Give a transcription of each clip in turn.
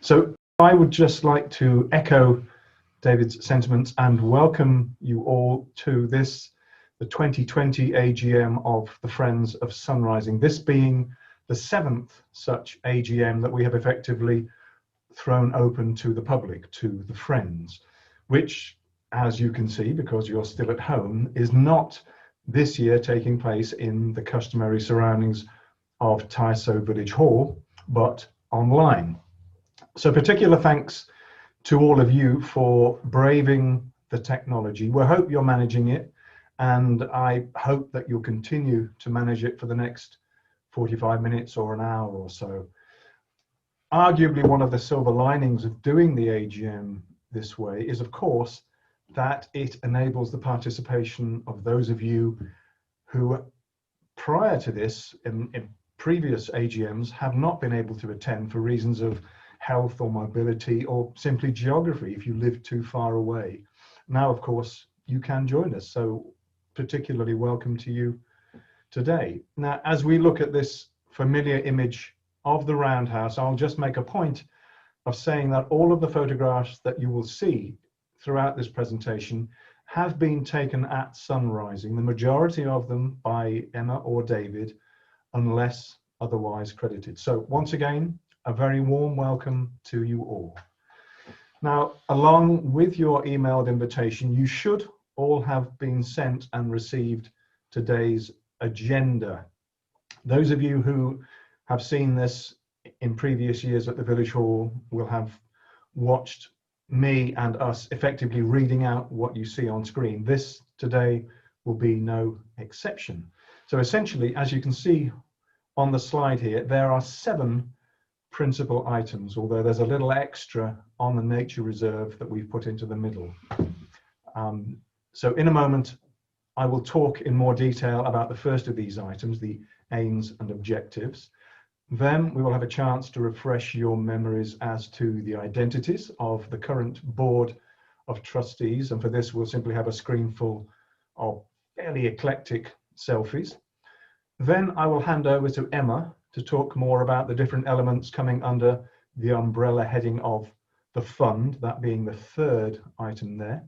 So I would just like to echo David's sentiments and welcome you all to this, the 2020 AGM of the Friends of Sunrising, this being the 7th such AGM that we have effectively thrown open to the public, to the Friends, which, as you can see, because you're still at home, is not this year taking place in the customary surroundings of Tyso Village Hall, but online. So particular thanks to all of you for braving the technology. We hope you're managing it, and I hope that you'll continue to manage it for the next 45 minutes or an hour or so. Arguably, one of the silver linings of doing the AGM this way is, of course, that it enables the participation of those of you who, prior to this, in previous AGMs, have not been able to attend for reasons of health or mobility or simply geography if you live too far away. Now, of course, you can join us, so particularly welcome to you today. Now, as we look at this familiar image of the roundhouse, I'll just make a point of saying that all of the photographs that you will see throughout this presentation have been taken at sunrising, the majority of them by Emma or David, unless otherwise credited. So once again, a very warm welcome to you all. Now, along with your emailed invitation, you should all have been sent and received today's agenda. Those of you who have seen this in previous years at the Village Hall will have watched me and us effectively reading out what you see on screen. This today will be no exception. So essentially, as you can see on the slide here, there are 7 principal items, although there's a little extra on the nature reserve that we've put into the middle. So in a moment, I will talk in more detail about the first of these items, the aims and objectives. Then we will have a chance to refresh your memories as to the identities of the current board of trustees. And for this, we'll simply have a screen full of fairly eclectic selfies. Then I will hand over to Emma to talk more about the different elements coming under the umbrella heading of the fund, that being the 3rd item there.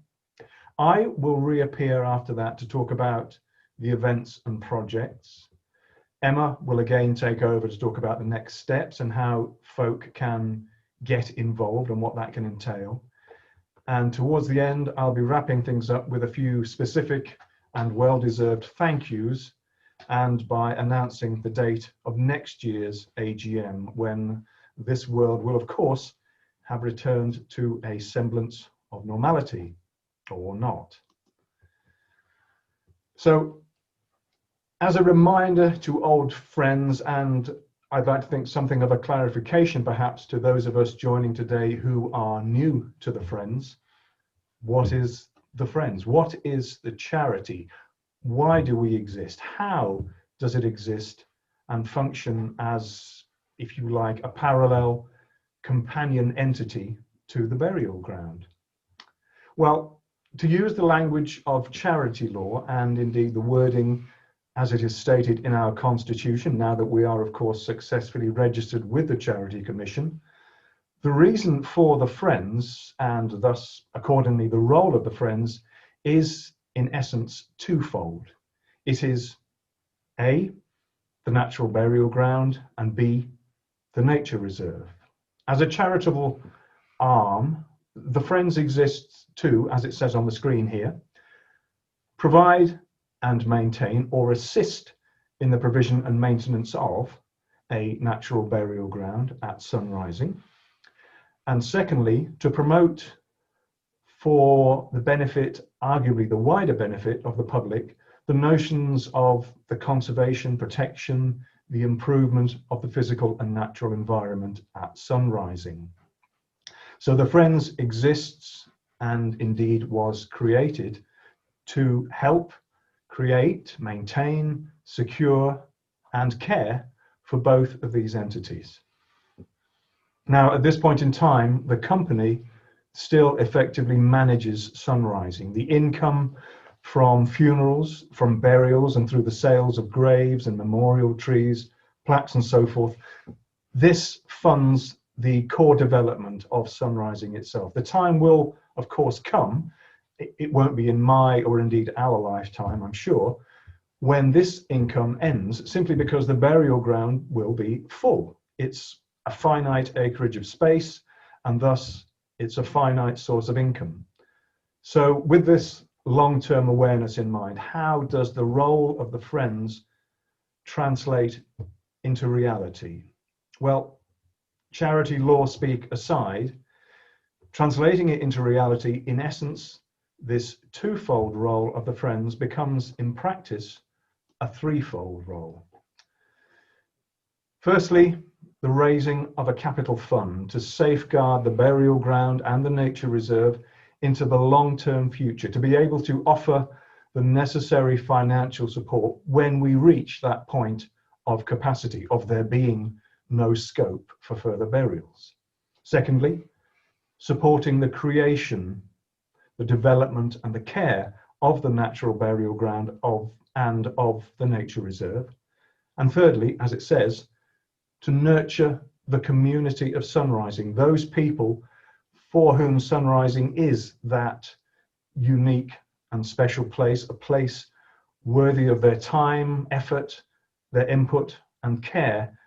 I will reappear after that to talk about the events and projects. Emma will again take over to talk about the next steps and how folk can get involved and what that can entail. And towards the end, I'll be wrapping things up with a few specific and well-deserved thank yous, and by announcing the date of next year's AGM, when this world will, of course, have returned to a semblance of normality, or not. So, as a reminder to old friends, and I'd like to think something of a clarification perhaps to those of us joining today who are new to the Friends, what is the Friends? What is the charity? Why do we exist? How does it exist and function as, if you like, a parallel companion entity to the burial ground? Well, to use the language of charity law, and indeed the wording as it is stated in our Constitution, now that we are, of course, successfully registered with the Charity Commission, the reason for the Friends, and thus accordingly the role of the Friends, is in essence twofold. It is A, the natural burial ground, and B, the nature reserve. As a charitable arm, the Friends exists to, as it says on the screen here, provide and maintain or assist in the provision and maintenance of a natural burial ground at sunrising. And secondly, to promote, for the benefit, arguably the wider benefit of the public, the notions of the conservation, protection, the improvement of the physical and natural environment at sunrising. So the Friends exists, and indeed was created, to help create, maintain, secure, and care for both of these entities. Now, at this point in time, the company still effectively manages sunrising. The income from funerals, from burials, and through the sales of graves and memorial trees, plaques and so forth, this funds the core development of Sunrising itself. The time will, of course, come, it won't be in my or indeed our lifetime, I'm sure, when this income ends, simply because the burial ground will be full. It's a finite acreage of space, and thus it's a finite source of income. So with this long-term awareness in mind, how does the role of the Friends translate into reality? Well, charity law speak aside, translating it into reality, in essence, this twofold role of the Friends becomes, in practice, a threefold role. Firstly, the raising of a capital fund to safeguard the burial ground and the nature reserve into the long-term future, to be able to offer the necessary financial support when we reach that point of capacity, of there being no scope for further burials. Secondly, supporting the creation, the development and the care of the natural burial ground of the nature reserve. And thirdly, as it says, to nurture the community of Sunrising, those people for whom Sunrising is that unique and special place, a place worthy of their time, effort, their input and care.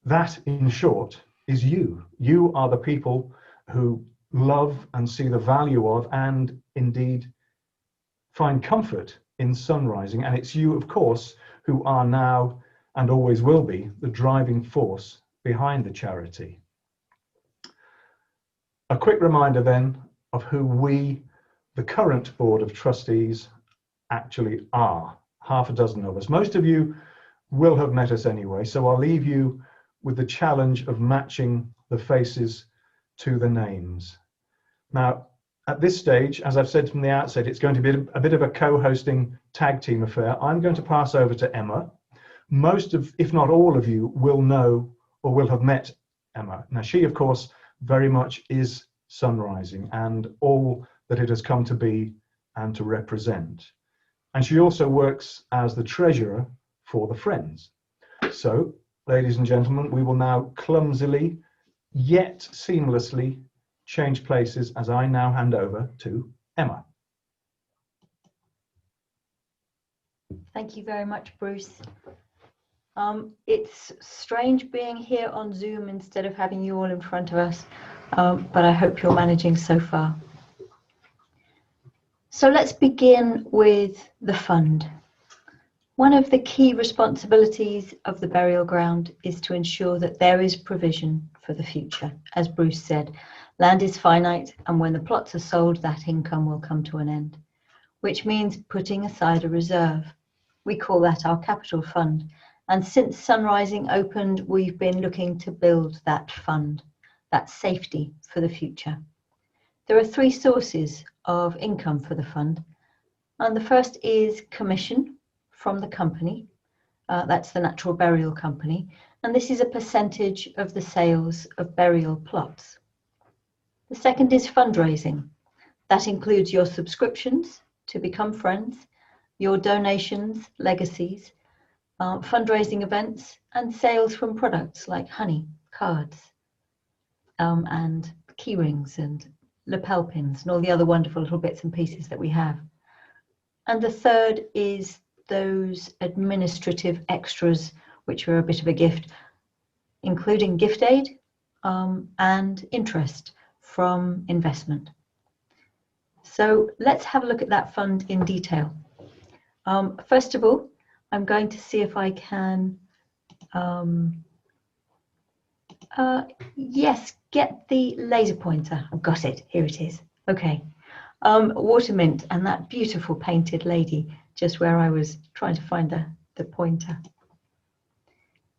That, in short, is you. You are the people who love and see the value of, and indeed find comfort in Sunrising. And it's you, of course, who are now and always will be the driving force behind the charity. A quick reminder then of who we, the current Board of Trustees, actually are. Half a dozen of us. Most of you will have met us anyway, so I'll leave you with the challenge of matching the faces to the names. Now, at this stage, as I've said from the outset, it's going to be a bit of a co-hosting tag team affair. I'm going to pass over to Emma. Most of, if not all of you, will know or will have met Emma. Now, she, of course, very much is Sunrising and all that it has come to be and to represent. And she also works as the treasurer for the Friends. So, ladies and gentlemen, we will now clumsily yet seamlessly change places as I now hand over to Emma. Thank you very much, Bruce. It's strange being here on Zoom instead of having you all in front of us, but I hope you're managing so far. So let's begin with the fund. One of the key responsibilities of the burial ground is to ensure that there is provision for the future. As Bruce said, land is finite, and when the plots are sold, that income will come to an end, which means putting aside a reserve. We call that our capital fund. And since Sunrising opened, we've been looking to build that fund, that safety for the future. There are three sources of income for the fund. And the first is commission from the company. That's the Natural Burial Company. And this is a percentage of the sales of burial plots. The second is fundraising. That includes your subscriptions to become friends, your donations, legacies, fundraising events, and sales from products like honey, cards, and key rings and lapel pins and all the other wonderful little bits and pieces that we have. And the third is those administrative extras, which are a bit of a gift, including gift aid and interest from investment. So let's have a look at that fund in detail. First of all, I'm going to see if I can, yes, get the laser pointer. I've got it, here it is. Okay, Watermint and that beautiful painted lady, just where I was trying to find the pointer.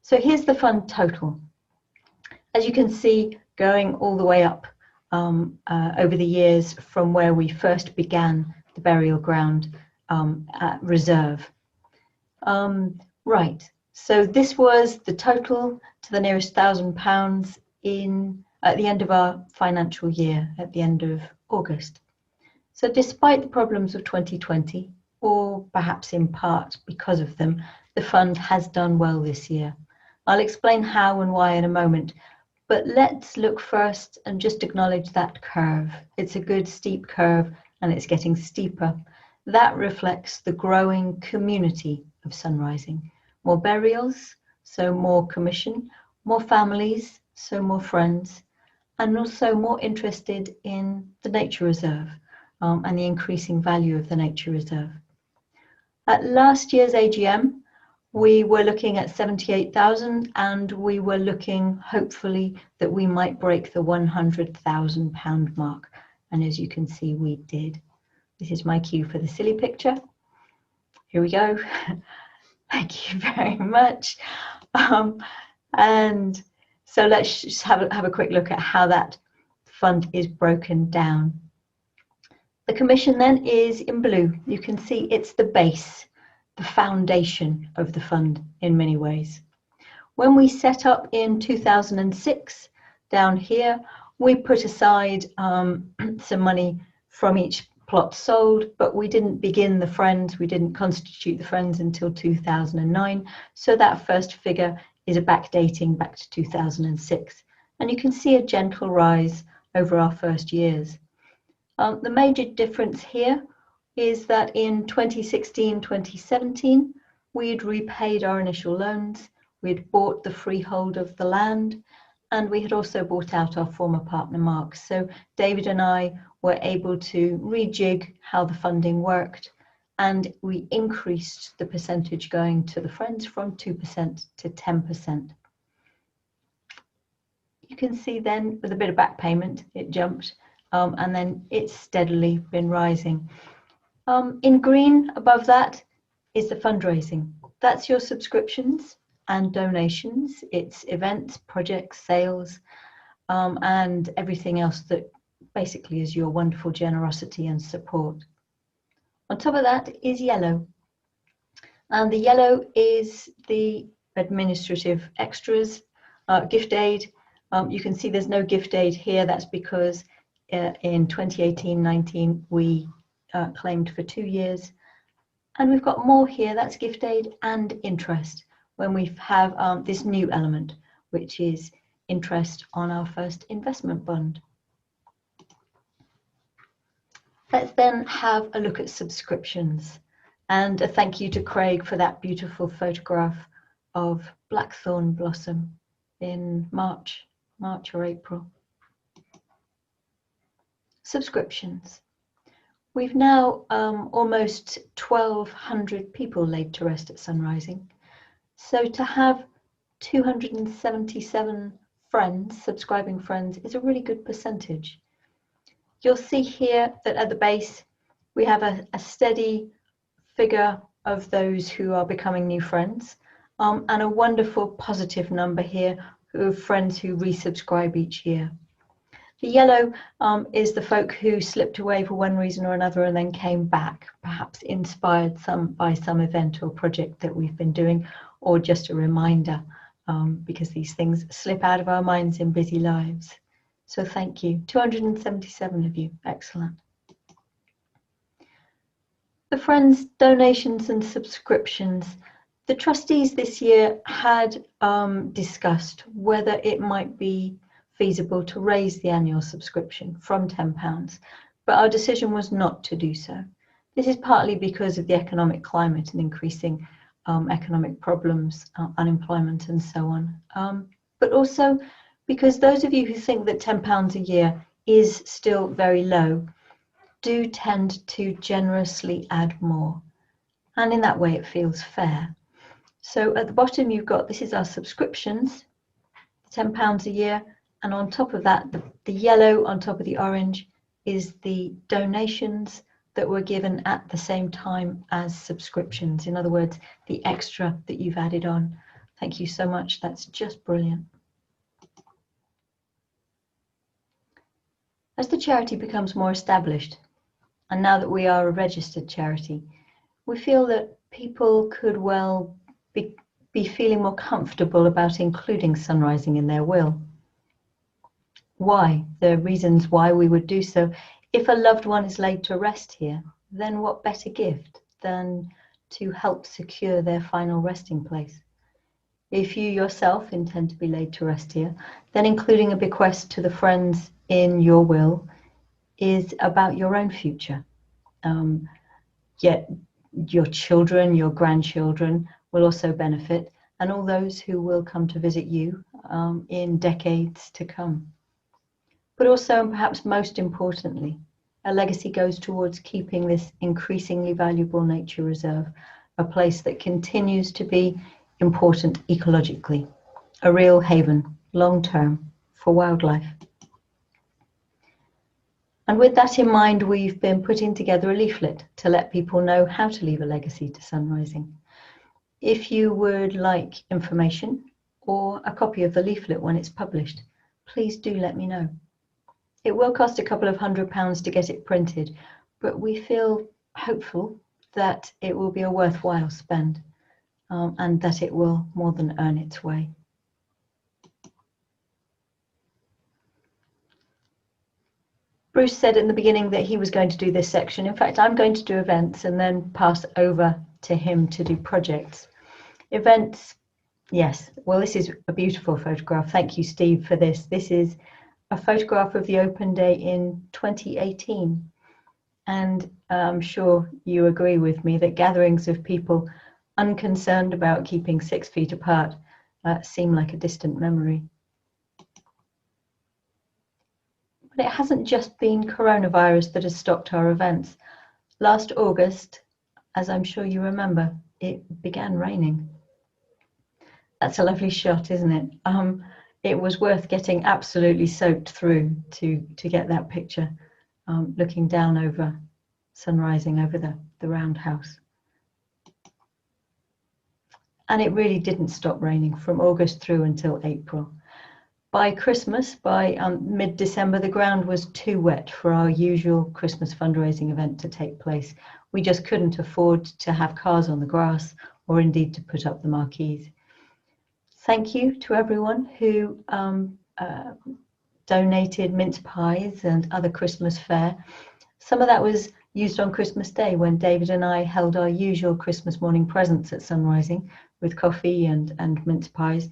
So here's the fund total. As you can see, going all the way up over the years from where we first began the burial ground reserve. Right, so this was the total to the nearest £1,000 at the end of our financial year, at the end of August. So despite the problems of 2020, or perhaps in part because of them, the fund has done well this year. I'll explain how and why in a moment, But let's look first and just acknowledge that curve. It's a good steep curve and it's getting steeper. That reflects the growing community of sunrising. More burials, so more commission, more families, so more friends, and also more interested in the nature reserve and the increasing value of the nature reserve. At last year's AGM, we were looking at 78,000 and we were looking hopefully that we might break the £100,000 mark. And as you can see, we did. This is my cue for the silly picture. Here we go. Thank you very much. And so let's just have a quick look at how that fund is broken down. The commission then is in blue. You can see it's the base, the foundation of the fund in many ways. When we set up in 2006, down here, we put aside some money from each plot sold, but we didn't begin the Friends, we didn't constitute the Friends until 2009. So that first figure is a backdating back to 2006. And you can see a gentle rise over our first years. The major difference here is that in 2016-2017, we had repaid our initial loans, we had bought the freehold of the land, and we had also bought out our former partner Mark. So David and I were able to rejig how the funding worked, and we increased the percentage going to the Friends from 2% to 10%. You can see then with a bit of back payment, it jumped, and then it's steadily been rising. In green above that is the fundraising. That's your subscriptions and donations. It's events, projects, sales, and everything else that basically is your wonderful generosity and support. On top of that is yellow. And the yellow is the administrative extras, gift aid. You can see there's no gift aid here. That's because in 2018-19 we claimed for 2 years. And we've got more here, that's gift aid and interest, when we have this new element, which is interest on our first investment bond. Let's then have a look at subscriptions. And a thank you to Craig for that beautiful photograph of blackthorn blossom in March or April. Subscriptions. We've now almost 1,200 people laid to rest at Sunrising. So to have 277 friends, subscribing friends, is a really good percentage. You'll see here that at the base, we have a steady figure of those who are becoming new friends, and a wonderful positive number here of friends who resubscribe each year. The yellow is the folk who slipped away for one reason or another and then came back, perhaps inspired by some event or project that we've been doing, or just a reminder, because these things slip out of our minds in busy lives. So thank you, 277 of you, excellent. The Friends donations and subscriptions. The trustees this year had discussed whether it might be feasible to raise the annual subscription from £10, but our decision was not to do so. This is partly because of the economic climate and increasing economic problems, unemployment and so on, but also because those of you who think that £10 a year is still very low do tend to generously add more, and in that way it feels fair. So at the bottom you've got, this is our subscriptions, £10 a year, and on top of that, the yellow on top of the orange is the donations that were given at the same time as subscriptions. In other words, the extra that you've added on. Thank you so much, that's just brilliant. As the charity becomes more established, and now that we are a registered charity, we feel that people could well be feeling more comfortable about including Sunrising in their will. Why? The reasons why we would do so. If a loved one is laid to rest here, then what better gift than to help secure their final resting place? If you yourself intend to be laid to rest here, then including a bequest to the friends in your will is about your own future. Yet your children, your grandchildren will also benefit, and all those who will come to visit you in decades to come. But also, and perhaps most importantly, a legacy goes towards keeping this increasingly valuable nature reserve a place that continues to be important ecologically, a real haven, long-term, for wildlife. And with that in mind, we've been putting together a leaflet to let people know how to leave a legacy to sunrising. If you would like information or a copy of the leaflet when it's published, please do let me know. It will cost a couple of £100 to get it printed, but we feel hopeful that it will be a worthwhile spend and that it will more than earn its way. Bruce said in the beginning that he was going to do this section. In fact, I'm going to do events and then pass over to him to do projects. Events, yes. Well, this is a beautiful photograph. Thank you, Steve, for this. This is a photograph of the open day in 2018. And I'm sure you agree with me that gatherings of people unconcerned about keeping 6 feet apart seem like a distant memory. But it hasn't just been coronavirus that has stopped our events. Last August, as I'm sure you remember, it began raining. That's a lovely shot, isn't it? It was worth getting absolutely soaked through to get that picture, looking down over sunrising over the roundhouse. And it really didn't stop raining from August through until April. By Christmas, by mid-December, the ground was too wet for our usual Christmas fundraising event to take place. We just couldn't afford to have cars on the grass or indeed to put up the marquees. Thank you to everyone who donated mince pies and other Christmas fare. Some of that was used on Christmas Day when David and I held our usual Christmas morning presents at sunrising with coffee and mince pies.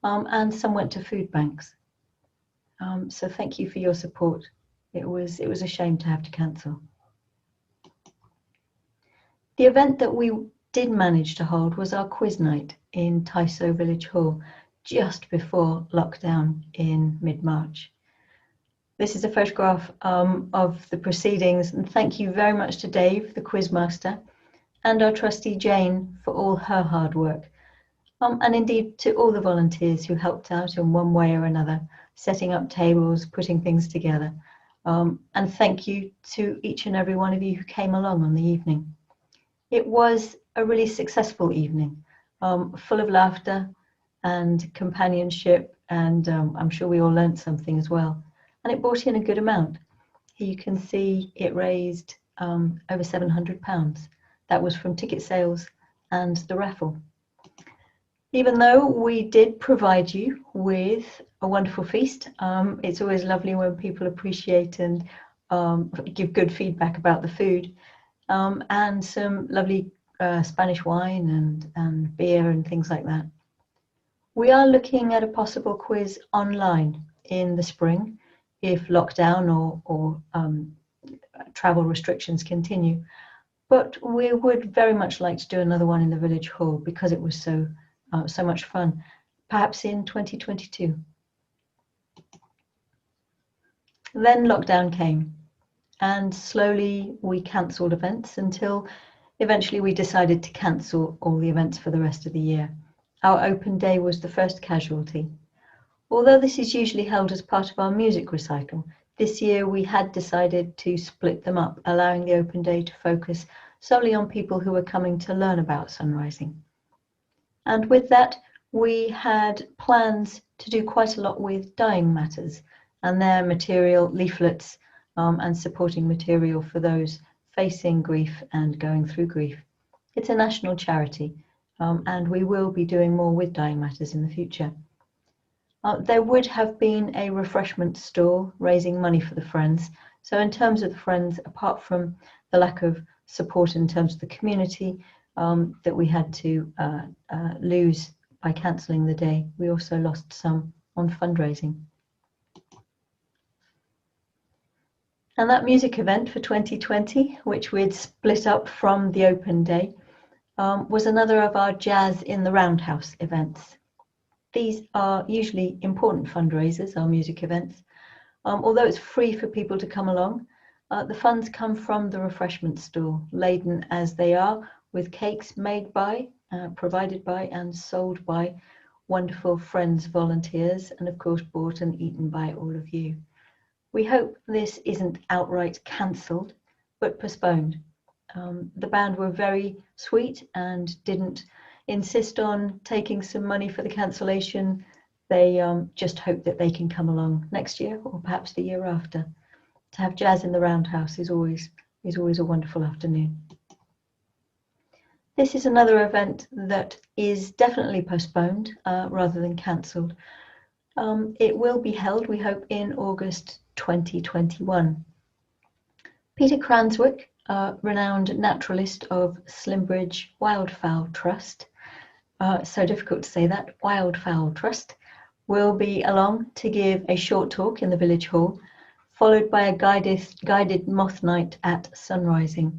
And some went to food banks. So thank you for your support. It was a shame to have to cancel. The event that we did manage to hold was our quiz night in Tyso Village Hall, just before lockdown in mid-March. This is a photograph of the proceedings, and thank you very much to Dave, the quizmaster, and our trustee Jane for all her hard work. And indeed to all the volunteers who helped out in one way or another, setting up tables, putting things together. And thank you to each and every one of you who came along on the evening. It was a really successful evening, full of laughter and companionship, and I'm sure we all learnt something as well. And it brought in a good amount. Here you can see it raised over £700. That was from ticket sales and the raffle. Even though we did provide you with a wonderful feast, it's always lovely when people appreciate and give good feedback about the food, and some lovely Spanish wine and beer and things like that. We are looking at a possible quiz online in the spring if lockdown or travel restrictions continue. But we would very much like to do another one in the village hall because it was so much fun, perhaps in 2022. Then lockdown came, and slowly we cancelled events until eventually we decided to cancel all the events for the rest of the year. Our open day was the first casualty. Although this is usually held as part of our music recital, this year we had decided to split them up, allowing the open day to focus solely on people who were coming to learn about sunrising. And with that, we had plans to do quite a lot with dying matters and their material, leaflets, and supporting material for those facing grief and going through grief. It's a national charity, and we will be doing more with dying matters in the future. There would have been a refreshment stall raising money for the Friends. So in terms of the Friends, apart from the lack of support in terms of the community, that we had to lose by cancelling the day. We also lost some on fundraising. And that music event for 2020, which we'd split up from the open day, was another of our Jazz in the Roundhouse events. These are usually important fundraisers, our music events. Although it's free for people to come along, the funds come from the refreshment stall, laden as they are with cakes made by, provided by and sold by wonderful Friends volunteers, and of course bought and eaten by all of you. We hope this isn't outright cancelled, but postponed. The band were very sweet and didn't insist on taking some money for the cancellation. They just hope that they can come along next year or perhaps the year after. To have Jazz in the Roundhouse is always a wonderful afternoon. This is another event that is definitely postponed rather than cancelled. It will be held, we hope, in August 2021. Peter Cranswick, renowned naturalist of Slimbridge Wildfowl Trust, so difficult to say that, Wildfowl Trust, will be along to give a short talk in the village hall, followed by a guided moth night at sunrising.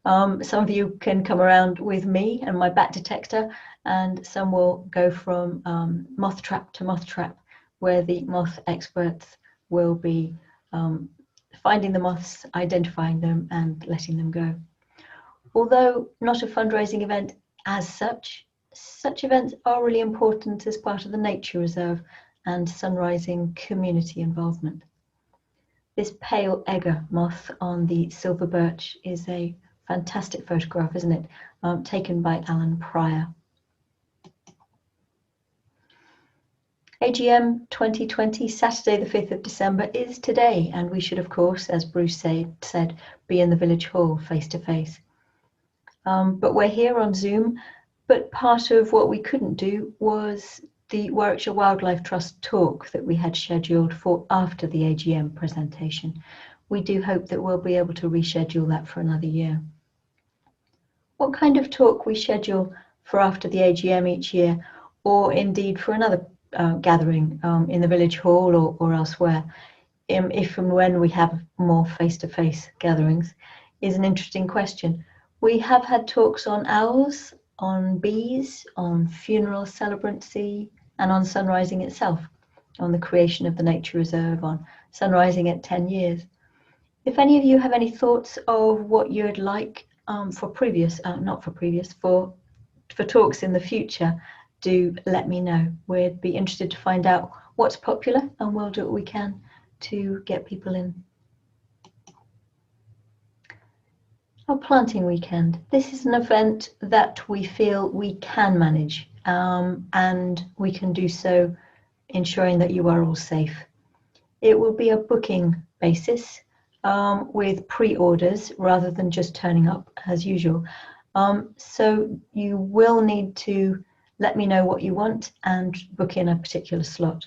Some of you can come around with me and my bat detector, and some will go from moth trap to moth trap, where the moth experts will be finding the moths, identifying them and letting them go. Although not a fundraising event as such events are really important as part of the nature reserve and sunrising community involvement. This pale egger moth on the silver birch is a fantastic photograph, isn't it? Taken by Alan Pryor. AGM 2020, Saturday the 5th of December, is today, and we should, of course, as Bruce said, be in the village hall face to face. But we're here on Zoom, but part of what we couldn't do was the Warwickshire Wildlife Trust talk that we had scheduled for after the AGM presentation. We do hope that we'll be able to reschedule that for another year. What kind of talk we schedule for after the AGM each year, or indeed for another gathering in the village hall or elsewhere, if and when we have more face-to-face gatherings, is an interesting question. We have had talks on owls, on bees, on funeral celebrancy, and on sunrising itself, on the creation of the nature reserve, on sunrising at 10 years. If any of you have any thoughts of what you'd like for talks in the future, do let me know. We'd be interested to find out what's popular, and we'll do what we can to get people in. Our planting weekend. This is an event that we feel we can manage, and we can do so ensuring that you are all safe. It will be a booking basis with pre-orders rather than just turning up as usual. So you will need to let me know what you want and book in a particular slot.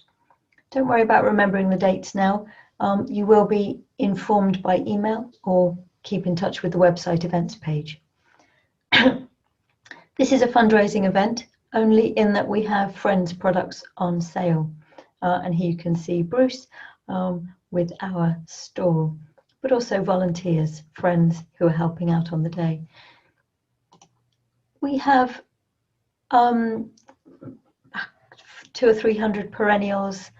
Don't worry about remembering the dates now. You will be informed by email or keep in touch with the website events page. This is a fundraising event, only in that we have Friends products on sale. And here you can see Bruce with our stall, but also volunteers, friends who are helping out on the day. We have 200 or 300 perennials,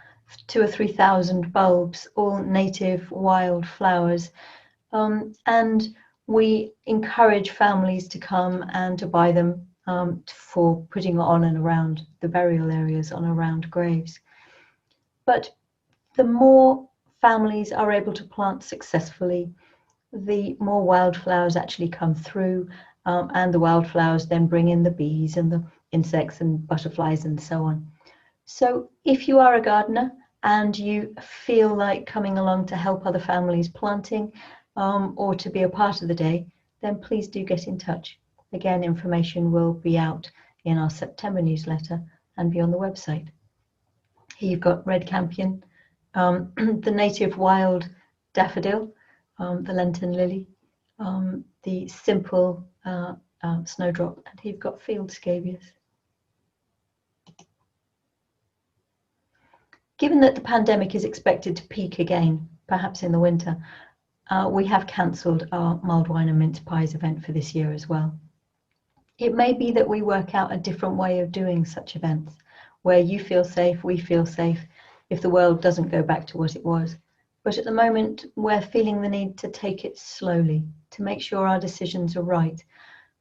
2,000 or 3,000 bulbs, all native wild flowers. And we encourage families to come and to buy them for putting on and around the burial areas, on around graves. But the more families are able to plant successfully, the more wildflowers actually come through, and the wildflowers then bring in the bees and the insects and butterflies and so on. So if you are a gardener and you feel like coming along to help other families planting, or to be a part of the day, then please do get in touch. Again, information will be out in our September newsletter and be on the website. Here you've got red campion, the native wild daffodil, the Lenten lily, the simple snowdrop, and here you've got field scabious. Given that the pandemic is expected to peak again, perhaps in the winter, we have cancelled our mulled wine and mince pies event for this year as well. It may be that we work out a different way of doing such events, where you feel safe, we feel safe, if the world doesn't go back to what it was. But at the moment, we're feeling the need to take it slowly, to make sure our decisions are right,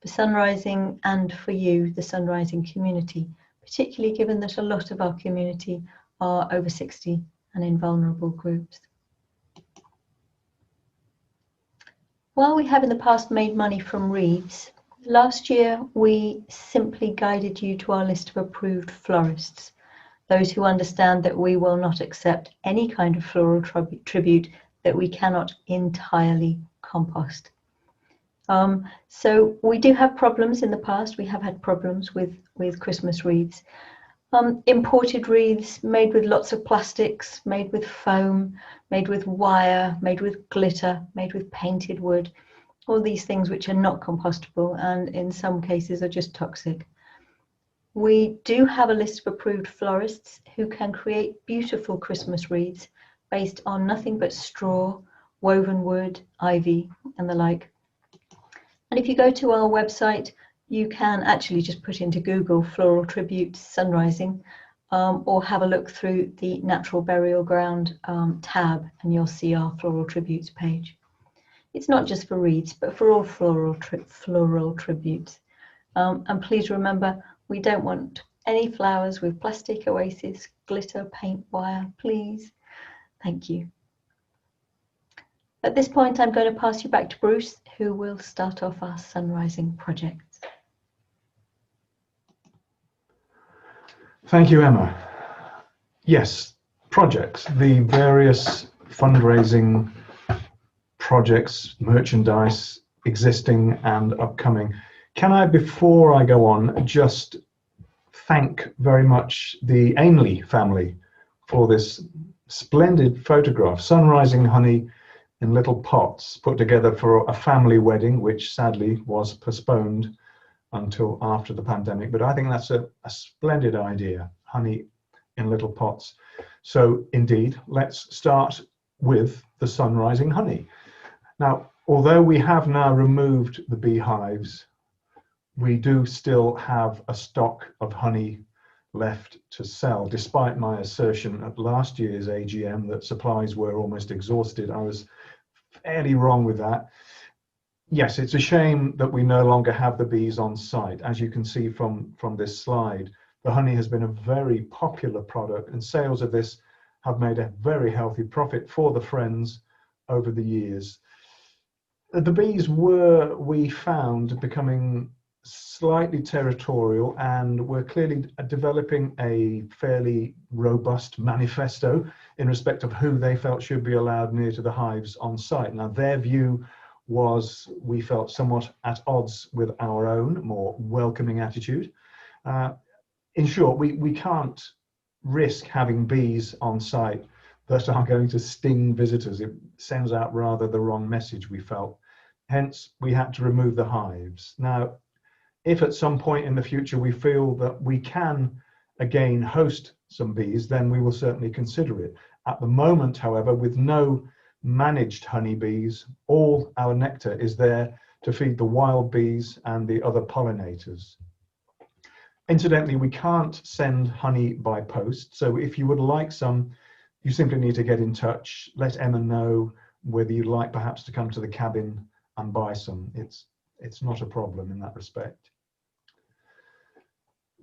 for Sunrising and for you, the Sunrising community, particularly given that a lot of our community are over 60 and in vulnerable groups. While we have in the past made money from Wreaths, last year we simply guided you to our list of approved florists, those who understand that we will not accept any kind of floral tribute that we cannot entirely compost. So we do have problems in the past. We have had problems with Christmas wreaths. Imported wreaths made with lots of plastics, made with foam, made with wire, made with glitter, made with painted wood, all these things which are not compostable and in some cases are just toxic. We do have a list of approved florists who can create beautiful Christmas wreaths based on nothing but straw, woven wood, ivy and the like. And if you go to our website, you can actually just put into Google Floral Tribute Sunrising or have a look through the Natural Burial Ground tab and you'll see our Floral Tributes page. It's not just for wreaths, but for all floral tributes. And please remember, we don't want any flowers with plastic oasis, glitter, paint, wire, please. Thank you. At this point, I'm going to pass you back to Bruce, who will start off our Sunrising project. Thank you, Emma. Yes, projects, the various fundraising projects, merchandise, existing and upcoming. Can I, before I go on, just thank very much the Ainley family for this splendid photograph, Sunrising honey in little pots, put together for a family wedding, which sadly was postponed until after the pandemic. But I think that's a splendid idea, honey in little pots. So indeed, let's start with the Sunrising honey. Now, although we have now removed the beehives, we do still have a stock of honey left to sell, despite my assertion at last year's AGM that supplies were almost exhausted. I was fairly wrong with that. Yes, it's a shame that we no longer have the bees on site. As you can see from this slide, the honey has been a very popular product and sales of this have made a very healthy profit for the Friends over the years. The bees were, we found, becoming slightly territorial and were clearly developing a fairly robust manifesto in respect of who they felt should be allowed near to the hives on site. Now, their view was, we felt, somewhat at odds with our own more welcoming attitude. In short, we can't risk having bees on site that are going to sting visitors. It sends out rather the wrong message, we felt. Hence, we had to remove the hives. Now, if at some point in the future we feel that we can again host some bees, then we will certainly consider it. At the moment, however, with no managed honeybees, all our nectar is there to feed the wild bees and the other pollinators. Incidentally, we can't send honey by post, so if you would like some, you simply need to get in touch, let Emma know whether you'd like perhaps to come to the cabin and buy some. It's not a problem in that respect.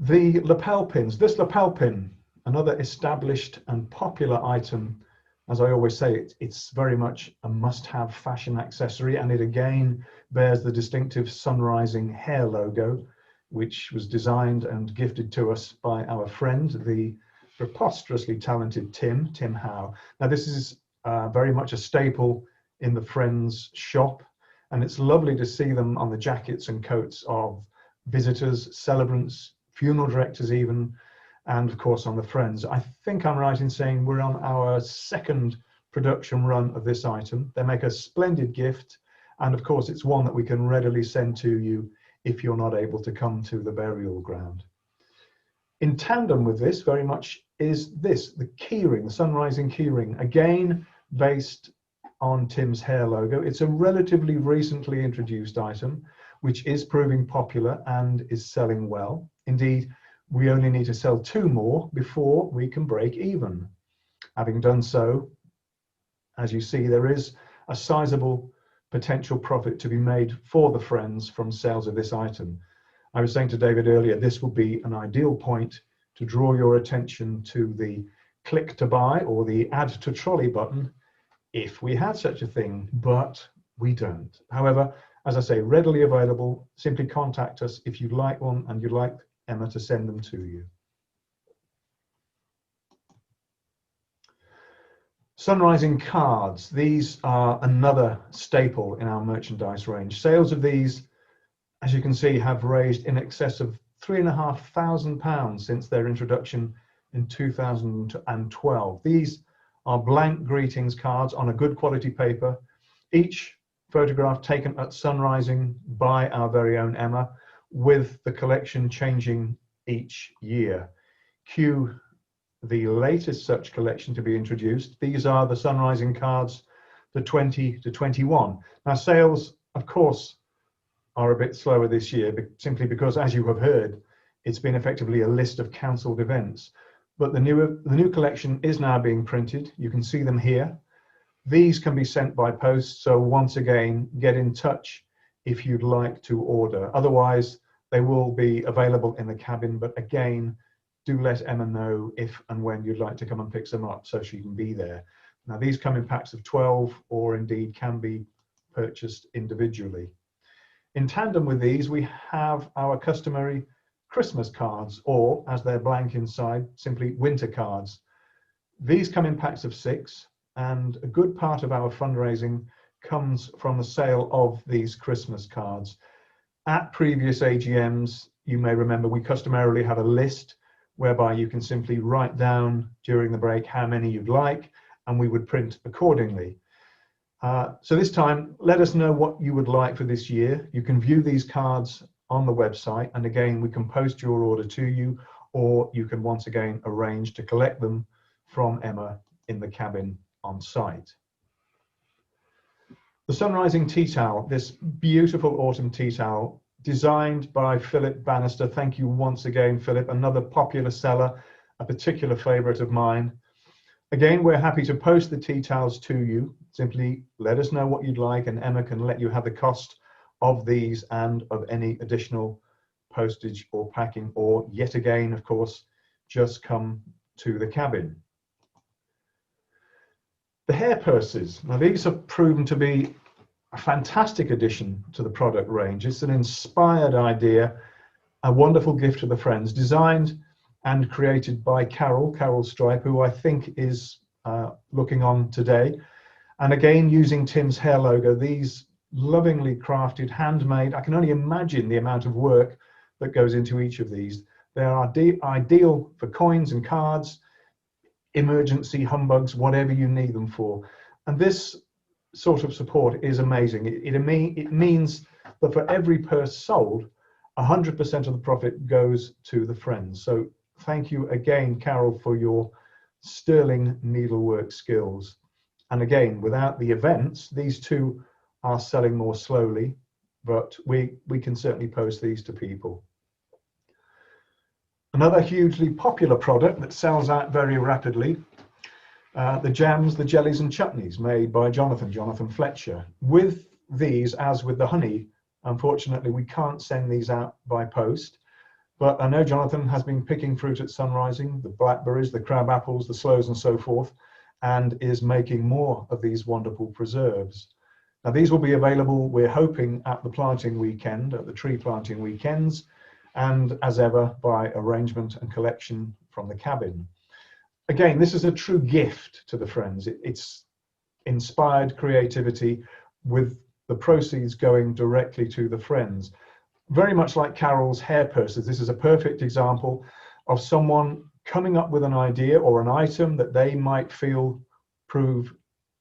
The lapel pins, this lapel pin, another established and popular item. As I always say, it's very much a must-have fashion accessory, and it again bears the distinctive Sunrising Hare logo, which was designed and gifted to us by our friend, the preposterously talented Tim Howe. Now, this is very much a staple in the Friends shop, and it's lovely to see them on the jackets and coats of visitors, celebrants, funeral directors even, and of course on the Friends. I think I'm right in saying we're on our second production run of this item. They make a splendid gift, and of course it's one that we can readily send to you if you're not able to come to the burial ground. In tandem with this very much is this, the keyring, the Sunrising keyring, again based on Tim's Hare logo. It's a relatively recently introduced item, which is proving popular and is selling well. Indeed, we only need to sell 2 more before we can break even. Having done so, as you see, there is a sizable potential profit to be made for the Friends from sales of this item. I was saying to David earlier, this will be an ideal point to draw your attention to the click to buy or the add to trolley button, if we had such a thing, but we don't. However, as I say, readily available. Simply contact us if you'd like one and you'd like Emma to send them to you. Sunrising cards. These are another staple in our merchandise range. Sales of these, as you can see, have raised in excess of £3,500 since their introduction in 2012. These are blank greetings cards on a good quality paper, each photograph taken at Sunrising by our very own Emma, with the collection changing each year. Cue the latest such collection to be introduced. These are the Sunrising cards for 20 to 21. Now, sales, of course, are a bit slower this year, simply because, as you have heard, it's been effectively a list of cancelled events. But the new collection is now being printed. You can see them here. These can be sent by post, so once again, get in touch if you'd like to order. Otherwise, they will be available in the cabin, but again, do let Emma know if and when you'd like to come and pick some up so she can be there. Now, these come in packs of 12, or indeed can be purchased individually. In tandem with these, we have our customary Christmas cards, or as they're blank inside, simply winter cards. These come in packs of 6, and a good part of our fundraising comes from the sale of these Christmas cards. At previous AGMs, you may remember, we customarily have a list whereby you can simply write down during the break how many you'd like, and we would print accordingly. So this time, let us know what you would like for this year. You can view these cards on the website, and again, we can post your order to you, or you can once again arrange to collect them from Emma in the cabin on site. The Sunrising tea towel, this beautiful autumn tea towel, designed by Philip Bannister. Thank you once again, Philip, another popular seller, a particular favourite of mine. Again, we're happy to post the tea towels to you. Simply let us know what you'd like, and Emma can let you have the cost of these and of any additional postage or packing, or yet again, of course, just come to the cabin. The Hare Purses. Now, these have proven to be a fantastic addition to the product range. It's an inspired idea, a wonderful gift to the Friends, designed and created by Carol Stripe, who I think is looking on today. And again, using Tim's Hare logo, these lovingly crafted, handmade. I can only imagine the amount of work that goes into each of these. They are ideal for coins and cards, emergency humbugs, whatever you need them for. And this sort of support is amazing. It means that for every purse sold, 100% of the profit goes to the Friends. So thank you again, Carol, for your sterling needlework skills. And again, without the events, these two are selling more slowly, but we can certainly post these to people. Another hugely popular product that sells out very rapidly, the jams, the jellies and chutneys made by Jonathan Fletcher. With these, as with the honey, unfortunately we can't send these out by post, but I know Jonathan has been picking fruit at Sunrising, the blackberries, the crab apples, the sloes and so forth, and is making more of these wonderful preserves. Now, these will be available, we're hoping, at the planting weekend, at the tree planting weekends, and as ever, by arrangement and collection from the cabin. Again, this is a true gift to the Friends. It's inspired creativity, with the proceeds going directly to the Friends. Very much like Carol's Hare Purses, this is a perfect example of someone coming up with an idea or an item that they might feel prove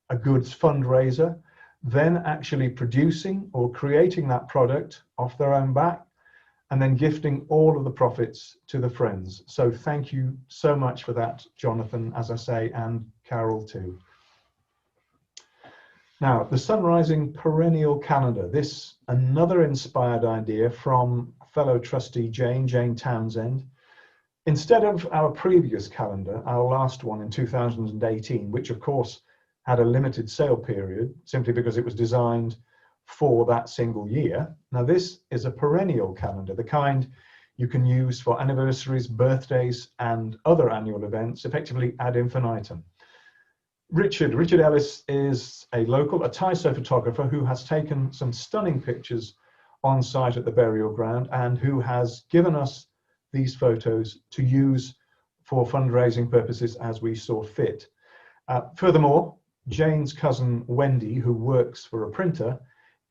a good fundraiser, then actually producing or creating that product off their own back, and then gifting all of the profits to the friends. So thank you so much for that, Jonathan, as I say, and Carol too. Now, the Sunrising Perennial Calendar. This, another inspired idea from fellow trustee Jane Townsend. Instead of our previous calendar, our last one in 2018, which of course had a limited sale period simply because it was designed for that single year. Now this is a perennial calendar, the kind you can use for anniversaries, birthdays, and other annual events, effectively ad infinitum. Richard Ellis is a Tyso photographer who has taken some stunning pictures on site at the burial ground and who has given us these photos to use for fundraising purposes as we saw fit. Furthermore, Jane's cousin Wendy, who works for a printer,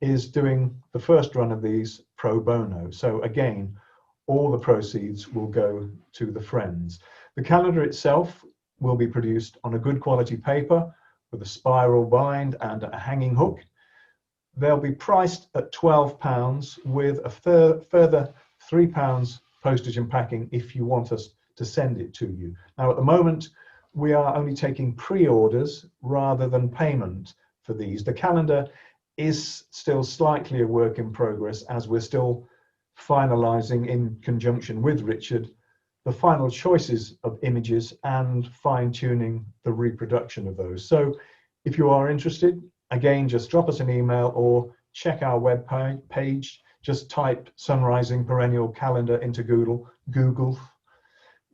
is doing the first run of these pro bono. So again, all the proceeds will go to the friends. The calendar itself will be produced on a good quality paper with a spiral bind and a hanging hook. They'll be priced at £12 with a further £3 postage and packing if you want us to send it to you. Now at the moment, we are only taking pre-orders rather than payment for these. The calendar is still slightly a work in progress as we're still finalizing in conjunction with Richard the final choices of images and fine-tuning the reproduction of those. So if you are interested, again, just drop us an email or check our web page. Just type Sunrising Perennial Calendar into Google,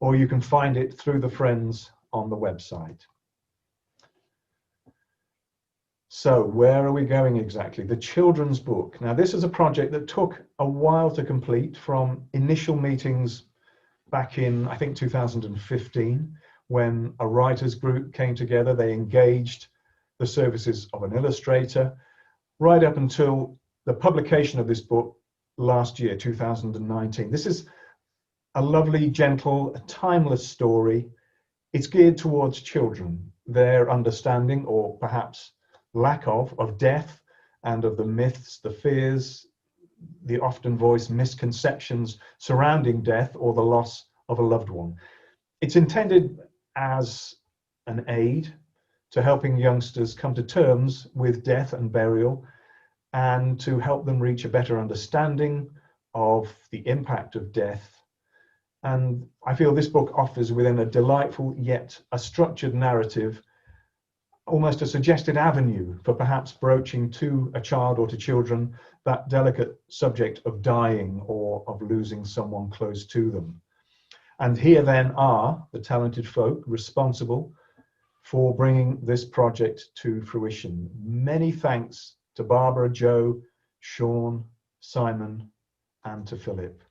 or you can find it through the friends on the website. So where are we going exactly? The children's book. Now this is a project that took a while to complete, from initial meetings back in, I think, 2015, when a writers group came together. They engaged the services of an illustrator, right up until the publication of this book last year, 2019. This is a lovely, gentle, timeless story. It's geared towards children, their understanding, or perhaps lack of death and of the myths, the fears, the often voiced misconceptions surrounding death or the loss of a loved one. It's intended as an aid to helping youngsters come to terms with death and burial, and to help them reach a better understanding of the impact of death. And I feel this book offers, within a delightful yet a structured narrative, almost a suggested avenue for perhaps broaching to a child or to children that delicate subject of dying or of losing someone close to them. And here then are the talented folk responsible for bringing this project to fruition. Many thanks to Barbara, Joe, Sean, Simon, and to Philip.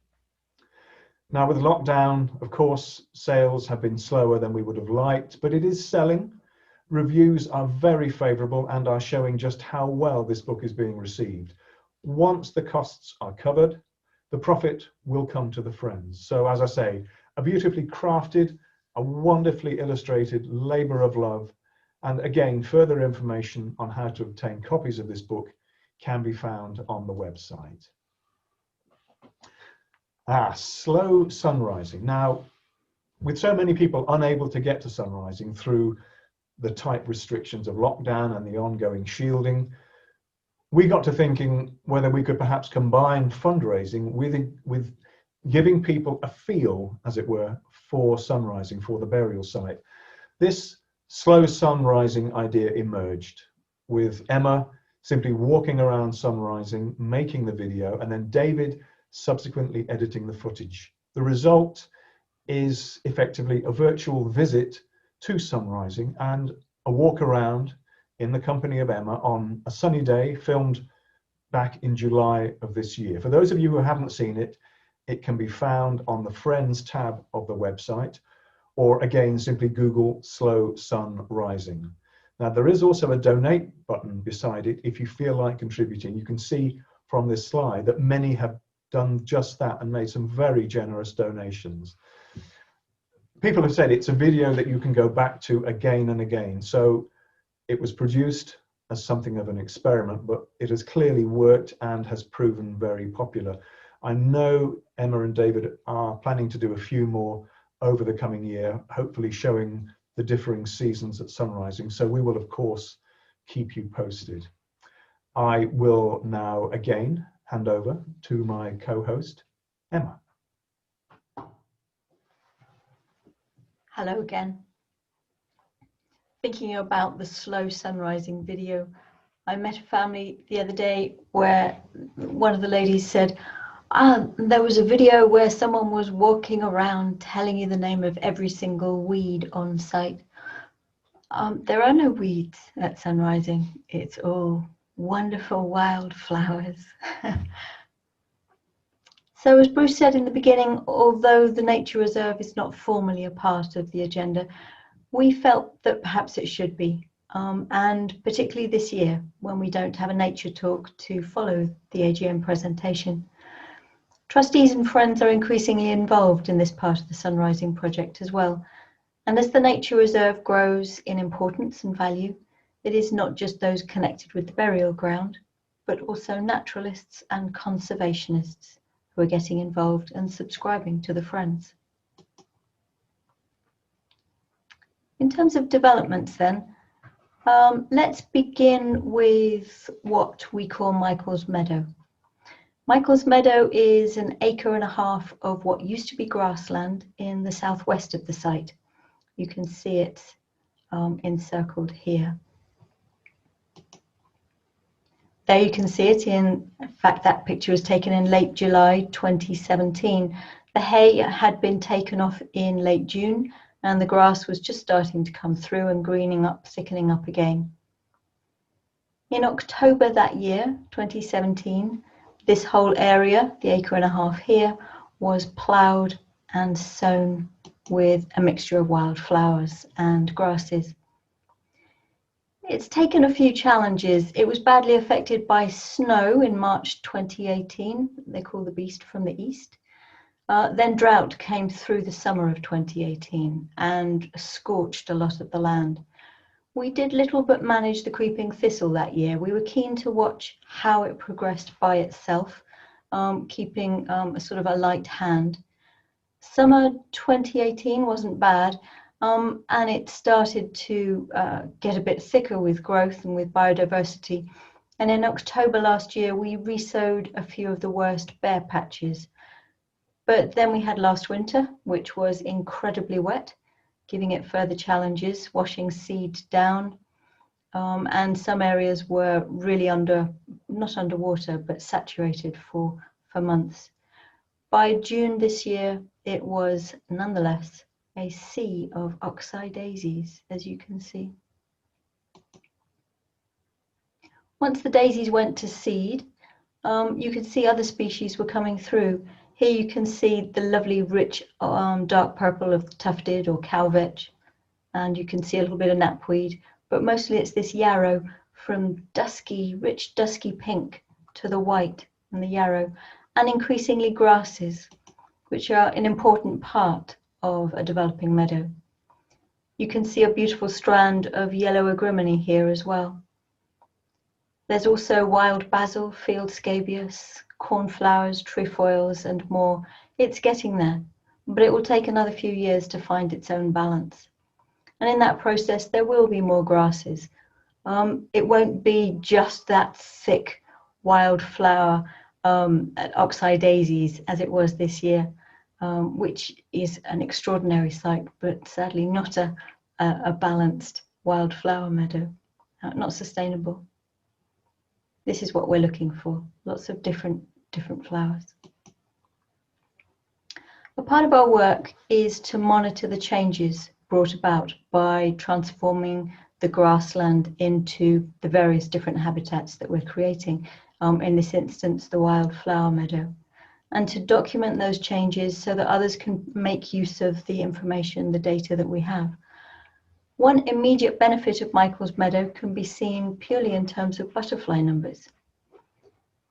Now with lockdown, of course, sales have been slower than we would have liked, but it is selling. Reviews are very favourable and are showing just how well this book is being received. Once the costs are covered, the profit will come to the friends. So as I say, a beautifully crafted, a wonderfully illustrated labour of love. And again, further information on how to obtain copies of this book can be found on the website. Slow sunrising. Now, with so many people unable to get to sunrising through the tight restrictions of lockdown and the ongoing shielding, we got to thinking whether we could perhaps combine fundraising with giving people a feel, as it were, for sunrising, for the burial site. This slow sunrising idea emerged with Emma simply walking around sunrising, making the video, and then David subsequently editing the footage. The result is effectively a virtual visit to sunrising and a walk around in the company of Emma on a sunny day, filmed back in July of this year. For those of you who haven't seen it, it can be found on the Friends tab of the website, or again, simply Google Slow Sun Rising. Now, there is also a donate button beside it if you feel like contributing. You can see from this slide that many have done just that and made some very generous donations. People have said it's a video that you can go back to again and again. So it was produced as something of an experiment, but it has clearly worked and has proven very popular. I know Emma and David are planning to do a few more over the coming year, hopefully showing the differing seasons at Sunrising. So we will, of course, keep you posted. I will now again hand over to my co-host, Emma. Hello again. Thinking about the slow sunrising video, I met a family the other day where one of the ladies said, there was a video where someone was walking around telling you the name of every single weed on site. There are no weeds at Sunrising. It's all wonderful wildflowers. So as Bruce said in the beginning, although the Nature Reserve is not formally a part of the agenda, we felt that perhaps it should be. And particularly this year, when we don't have a nature talk to follow the AGM presentation. Trustees and friends are increasingly involved in this part of the Sunrising project as well. And as the Nature Reserve grows in importance and value, it is not just those connected with the burial ground, but also naturalists and conservationists who are getting involved and subscribing to the Friends. In terms of developments then, let's begin with what we call Michael's Meadow. Michael's Meadow is an 1.5 acres of what used to be grassland in the southwest of the site. You can see it encircled here. There you can see it. In fact, that picture was taken in late July 2017. The hay had been taken off in late June, and the grass was just starting to come through and greening up, thickening up again. In October that year, 2017, this whole area, the 1.5 acres here, was ploughed and sown with a mixture of wildflowers and grasses. It's taken a few challenges. It was badly affected by snow in March 2018, they call the beast from the east. Then drought came through the summer of 2018 and scorched a lot of the land. We did little but manage the creeping thistle that year. We were keen to watch how it progressed by itself, keeping a sort of a light hand. Summer 2018 wasn't bad, and it started to get a bit thicker with growth and with biodiversity. And in October last year, we resowed a few of the worst bare patches. But then we had last winter, which was incredibly wet, giving it further challenges, washing seed down. And some areas were really not underwater, but saturated for months. By June this year, it was nonetheless a sea of oxeye daisies, as you can see. Once the daisies went to seed, you could see other species were coming through. Here you can see the lovely rich dark purple of tufted or cowvetch, and you can see a little bit of knapweed, but mostly it's this yarrow from rich dusky pink to the white and the yarrow, and increasingly grasses, which are an important part of a developing meadow. You can see a beautiful strand of yellow agrimony here as well. There's also wild basil, field scabious, cornflowers, trefoils and more. It's getting there, but it will take another few years to find its own balance. And in that process, there will be more grasses. It won't be just that thick wildflower oxeye daisies as it was this year, which is an extraordinary sight, but sadly not a balanced wildflower meadow, not sustainable. This is what we're looking for, lots of different flowers. A part of our work is to monitor the changes brought about by transforming the grassland into the various different habitats that we're creating, in this instance the wildflower meadow, and to document those changes so that others can make use of the information, the data that we have. One immediate benefit of Michael's Meadow can be seen purely in terms of butterfly numbers.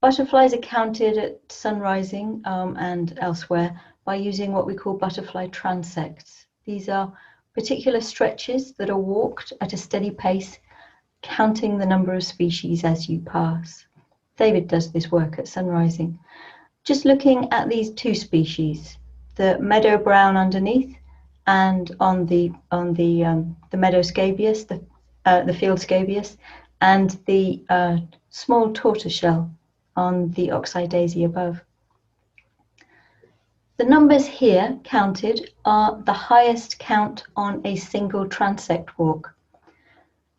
Butterflies are counted at Sunrising and elsewhere by using what we call butterfly transects. These are particular stretches that are walked at a steady pace, counting the number of species as you pass. David does this work at Sunrising. just looking at these two species, the meadow brown underneath, and on the meadow scabious, the field scabious, and the small tortoiseshell on the oxeye daisy above. The numbers here counted are the highest count on a single transect walk.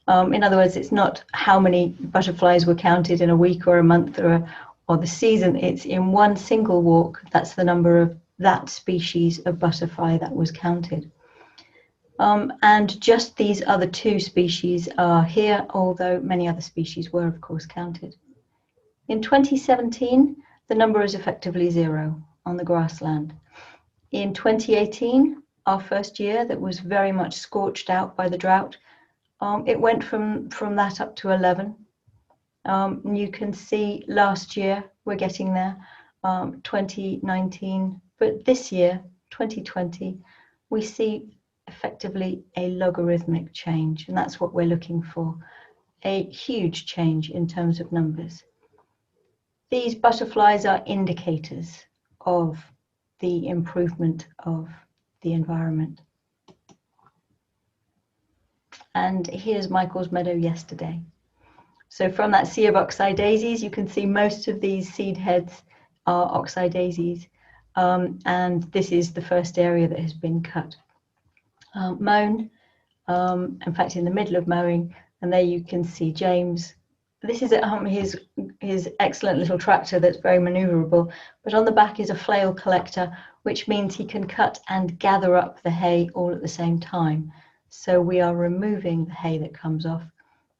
In other words, it's not how many butterflies were counted in a week or a month or the season. It's in one single walk. That's the number of that species of butterfly that was counted. And just these other two species are here, although many other species were, of course, counted. In 2017, the number is effectively 0 on the grassland. In 2018, our first year that was very much scorched out by the drought, it went from that up to 11. You can see last year, we're getting there, 2019, but this year, 2020, we see effectively a logarithmic change, and that's what we're looking for, a huge change in terms of numbers. These butterflies are indicators of the improvement of the environment. And here's Michael's meadow yesterday. So from that sea of oxeye daisies, you can see most of these seed heads are oxeye daisies. And this is the first area that has been cut. Mown, in fact, in the middle of mowing, and there you can see James. This is his excellent little tractor that's very maneuverable, but on the back is a flail collector, which means he can cut and gather up the hay all at the same time. So we are removing the hay that comes off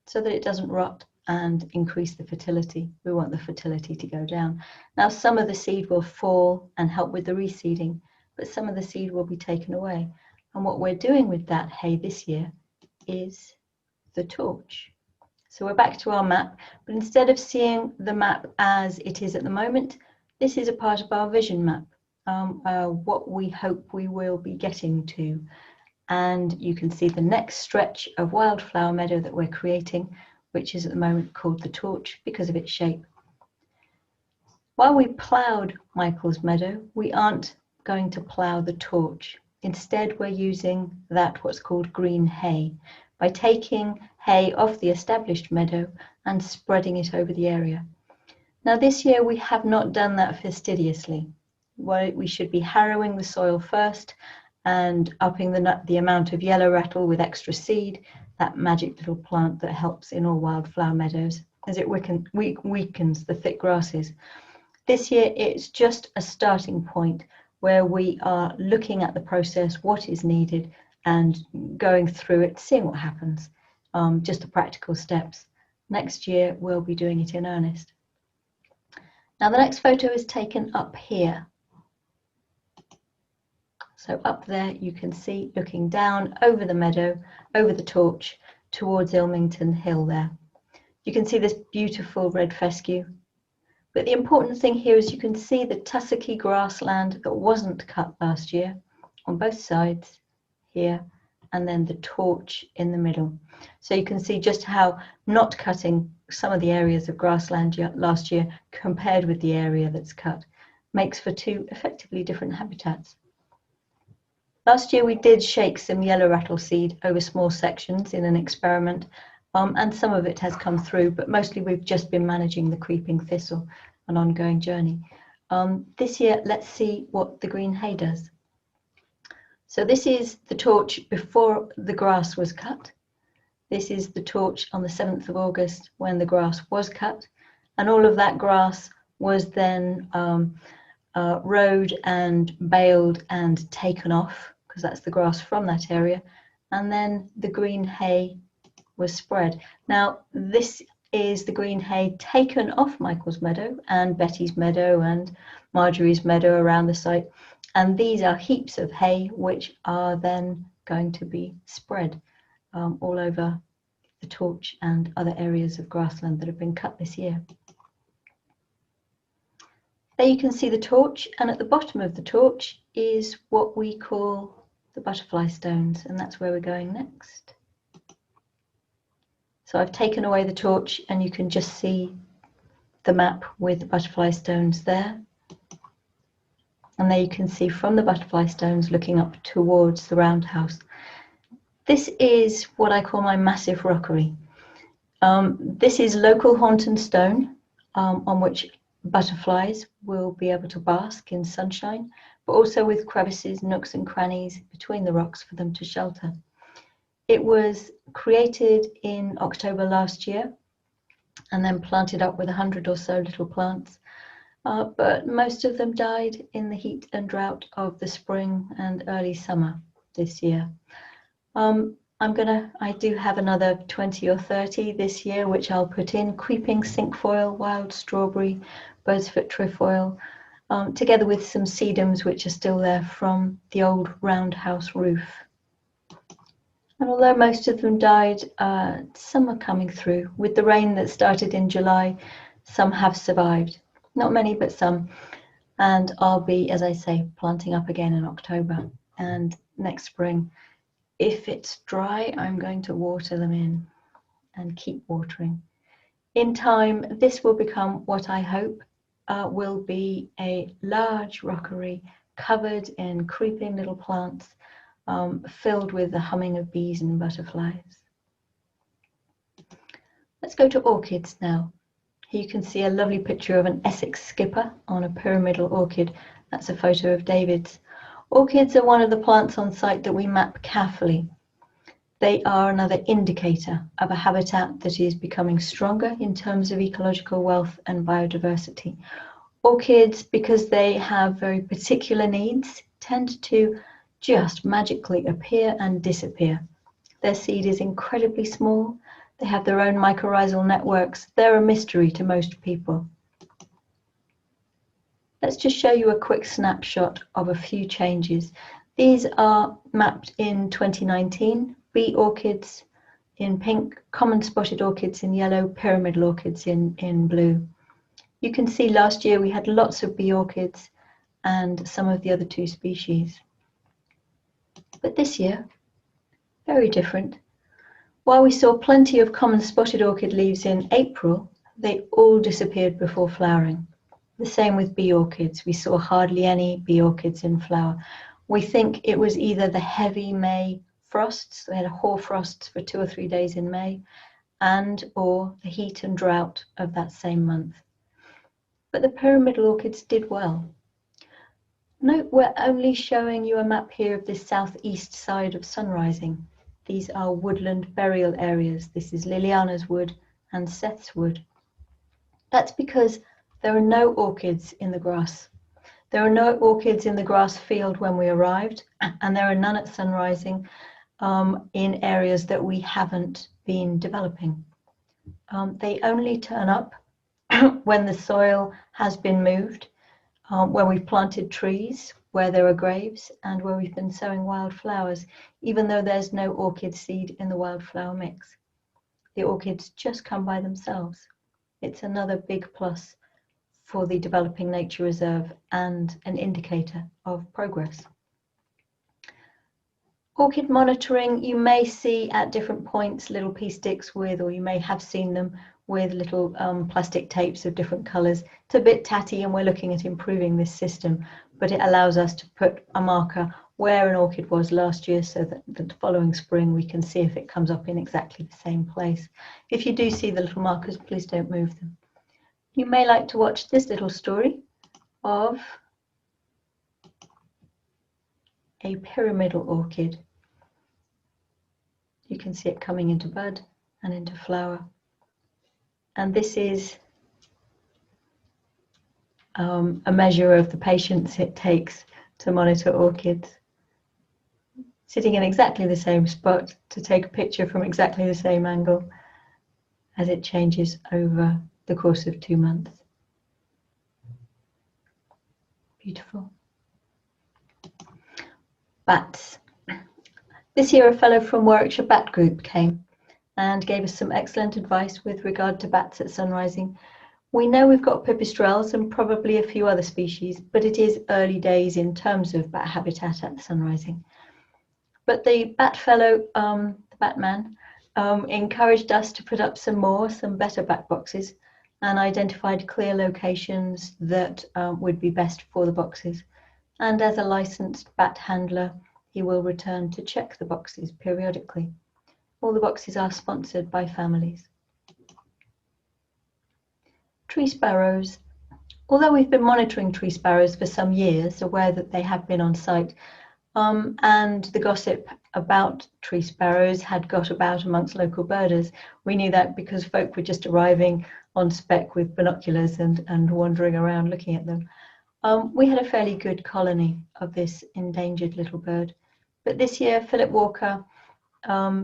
so that it doesn't rot and increase the fertility. We want the fertility to go down. Now, some of the seed will fall and help with the reseeding, but some of the seed will be taken away. And what we're doing with that hay this year is the torch. So we're back to our map, but instead of seeing the map as it is at the moment, this is a part of our vision map, what we hope we will be getting to. And you can see the next stretch of wildflower meadow that we're creating, which is at the moment called the torch because of its shape. While we ploughed Michael's meadow, we aren't going to plough the torch. Instead, we're using what's called green hay, by taking hay off the established meadow and spreading it over the area. Now this year we have not done that fastidiously. We should be harrowing the soil first and upping the amount of yellow rattle with extra seed, that magic little plant that helps in all wildflower meadows as it weakens the thick grasses. This year it's just a starting point where we are looking at the process, what is needed, and going through it, seeing what happens, just the practical steps. Next year we'll be doing it in earnest. Now the next photo is taken up here. So up there you can see, looking down over the meadow, over the torch, towards Ilmington Hill there. You can see this beautiful red fescue. But the important thing here is you can see the tussocky grassland that wasn't cut last year on both sides here, and then the torch in the middle. So you can see just how not cutting some of the areas of grassland last year compared with the area that's cut makes for two effectively different habitats. Last year we did shake some yellow rattle seed over small sections in an experiment, and some of it has come through, but mostly we've just been managing the creeping thistle, an ongoing journey. This year, let's see what the green hay does. So this is the torch before the grass was cut. This is the torch on the 7th of August when the grass was cut, and all of that grass was then rowed and baled and taken off, because that's the grass from that area, and then the green hay was spread. Now this is the green hay taken off Michael's meadow and Betty's meadow and Marjorie's meadow around the site, and these are heaps of hay which are then going to be spread all over the torch and other areas of grassland that have been cut this year. There you can see the torch, and at the bottom of the torch is what we call the butterfly stones, and that's where we're going next. So I've taken away the torch and you can just see the map with the butterfly stones there. And there you can see from the butterfly stones looking up towards the roundhouse. This is what I call my massive rockery. This is local Haunton stone on which butterflies will be able to bask in sunshine, but also with crevices, nooks and crannies between the rocks for them to shelter. It was created in October last year and then planted up with 100 or so little plants, but most of them died in the heat and drought of the spring and early summer this year. I do have another 20 or 30 this year, which I'll put in: creeping cinquefoil, wild strawberry, bird's-foot trefoil, together with some sedums which are still there from the old roundhouse roof. And although most of them died, some are coming through. With the rain that started in July, some have survived. Not many, but some. And I'll be, as I say, planting up again in October. And next spring, if it's dry, I'm going to water them in and keep watering. In time, this will become what I hope will be a large rockery covered in creeping little plants, filled with the humming of bees and butterflies. Let's go to orchids now. Here you can see a lovely picture of an Essex skipper on a pyramidal orchid. That's a photo of David's. Orchids are one of the plants on site that we map carefully. They are another indicator of a habitat that is becoming stronger in terms of ecological wealth and biodiversity. Orchids, because they have very particular needs, tend to just magically appear and disappear. Their seed is incredibly small. They have their own mycorrhizal networks. They're a mystery to most people. Let's just show you a quick snapshot of a few changes. These are mapped in 2019. Bee orchids in pink, common spotted orchids in yellow, pyramidal orchids in blue. You can see last year we had lots of bee orchids and some of the other two species. But this year, very different. While we saw plenty of common spotted orchid leaves in April, they all disappeared before flowering. The same with bee orchids. We saw hardly any bee orchids in flower. We think it was either the heavy May frosts, we had hoar frosts for 2 or 3 days in May, and or the heat and drought of that same month. But the pyramidal orchids did well. Note we're only showing you a map here of the southeast side of sunrising. These are woodland burial areas. This is Liliana's wood and Seth's wood. That's because there are no orchids in the grass. There are no orchids in the grass field when we arrived, and there are none at sunrising in areas that we haven't been developing. They only turn up when the soil has been moved, when we've planted trees, where there are graves, and where we've been sowing wildflowers, even though there's no orchid seed in the wildflower mix. The orchids just come by themselves. It's another big plus for the Developing Nature Reserve and an indicator of progress. Orchid monitoring, you may see at different points little pea sticks with, or you may have seen them with little plastic tapes of different colours. It's a bit tatty and we're looking at improving this system, but it allows us to put a marker where an orchid was last year so that the following spring we can see if it comes up in exactly the same place. If you do see the little markers, please don't move them. You may like to watch this little story of a pyramidal orchid. You can see it coming into bud and into flower. And this is a measure of the patience it takes to monitor orchids. Sitting in exactly the same spot to take a picture from exactly the same angle as it changes over the course of 2 months. Beautiful. Bats. This year a fellow from Warwickshire Bat Group came and gave us some excellent advice with regard to bats at sunrising. We know we've got pipistrelles and probably a few other species, but it is early days in terms of bat habitat at sunrising. But the bat fellow, the Batman, encouraged us to put up some better bat boxes, and identified clear locations that would be best for the boxes. and as a licensed bat handler, he will return to check the boxes periodically. All the boxes are sponsored by families. Tree sparrows. Although we've been monitoring tree sparrows for some years, aware that they have been on site, and the gossip about tree sparrows had got about amongst local birders. We knew that because folk were just arriving on spec with binoculars and wandering around looking at them. We had a fairly good colony of this endangered little bird. But this year, Philip Walker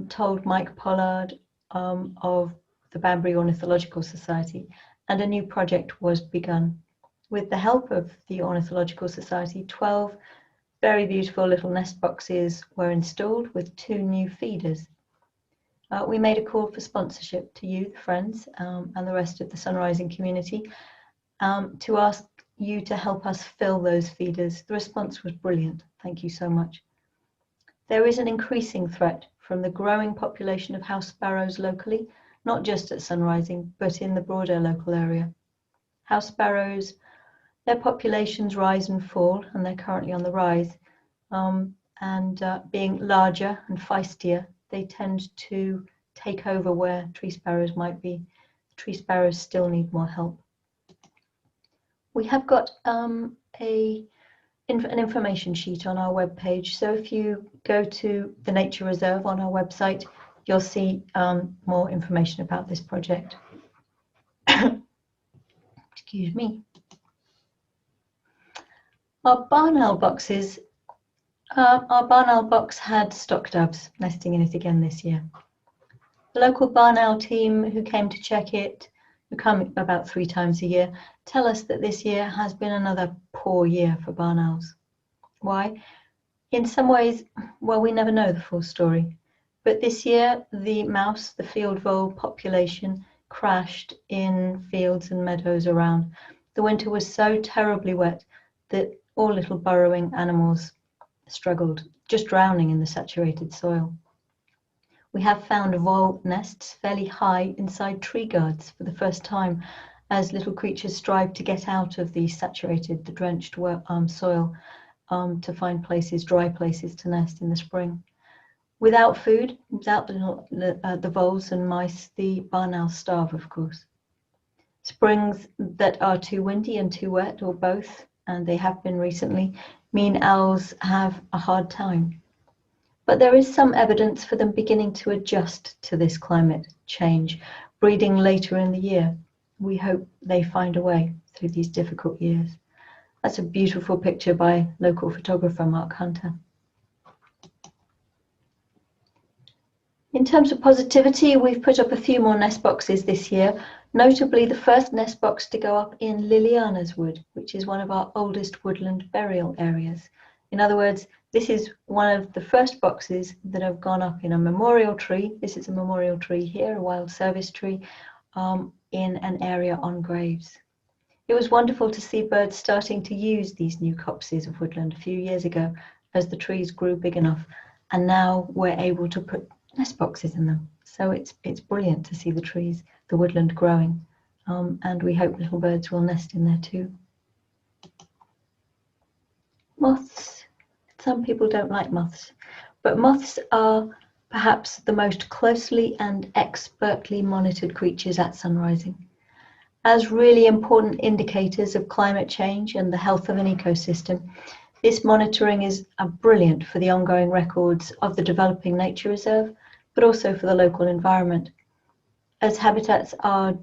told Mike Pollard of the Banbury Ornithological Society, and a new project was begun. With the help of the Ornithological Society, 12 very beautiful little nest boxes were installed with 2 new feeders. We made a call for sponsorship to you, the friends, and the rest of the Sunrising community to ask you to help us fill those feeders. The response was brilliant. Thank you so much. There is an increasing threat from the growing population of house sparrows locally, not just at Sunrising, but in the broader local area. House sparrows, their populations rise and fall, and they're currently on the rise. Being larger and feistier, they tend to take over where tree sparrows might be. Tree sparrows still need more help. We have got an information sheet on our webpage, so if you go to the Nature Reserve on our website, you'll see more information about this project. Excuse me. Our barn owl boxes, our barn owl box had stock doves nesting in it again this year. The local barn owl team who came to check it, who come about 3 times a year, tell us that this year has been another poor year for barn owls. Why? In some ways, well, we never know the full story. But this year, the mouse, the field vole population crashed in fields and meadows around. The winter was so terribly wet that all little burrowing animals struggled, just drowning in the saturated soil. We have found vole nests fairly high inside tree guards for the first time, as little creatures strive to get out of the saturated, the drenched soil to find places, dry places to nest in the spring. Without food, without the voles and mice, the barn owls starve, of course. Springs that are too windy and too wet, or both, and they have been recently, mean owls have a hard time. But there is some evidence for them beginning to adjust to this climate change, breeding later in the year. We hope they find a way through these difficult years. That's a beautiful picture by local photographer Mark Hunter. In terms of positivity, we've put up a few more nest boxes this year, notably the first nest box to go up in Liliana's Wood, which is one of our oldest woodland burial areas. In other words, this is one of the first boxes that have gone up in a memorial tree. This is a memorial tree here, a wild service tree, in an area on graves. It was wonderful to see birds starting to use these new copses of woodland a few years ago as the trees grew big enough, and now we're able to put nest boxes in them. So it's brilliant to see the trees, the woodland growing, and we hope little birds will nest in there too. Moths. Some people don't like moths, but moths are perhaps the most closely and expertly monitored creatures at Sunrising. As really important indicators of climate change and the health of an ecosystem, this monitoring is brilliant for the ongoing records of the developing nature reserve, but also for the local environment. As habitats are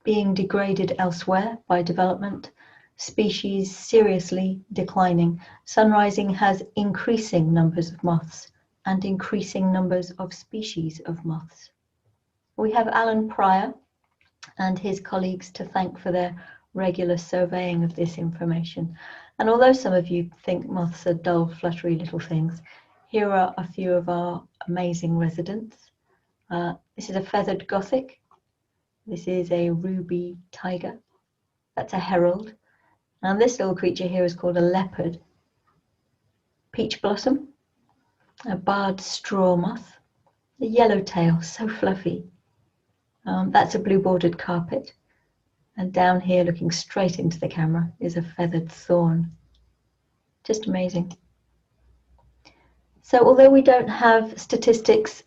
being degraded elsewhere by development, species seriously declining, Sunrising has increasing numbers of moths and increasing numbers of species of moths. We have Alan Pryor and his colleagues to thank for their regular surveying of this information. And although some of you think moths are dull, fluttery little things, here are a few of our amazing residents. This is a feathered gothic. This is a ruby tiger. That's a herald. And this little creature here is called a leopard. Peach blossom, a barred straw moth, a yellowtail, so fluffy. That's a blue bordered carpet. And down here, looking straight into the camera, is a feathered thorn. Just amazing. So although we don't have statistics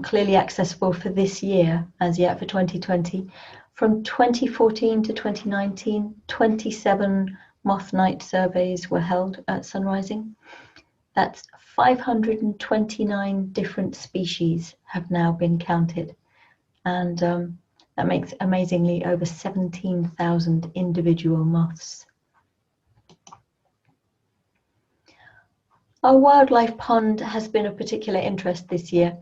clearly accessible for this year as yet, for 2020, from 2014 to 2019, 27 moth night surveys were held at Sunrising. That's 529 different species have now been counted, and that makes amazingly over 17,000 individual moths. Our wildlife pond has been of particular interest this year.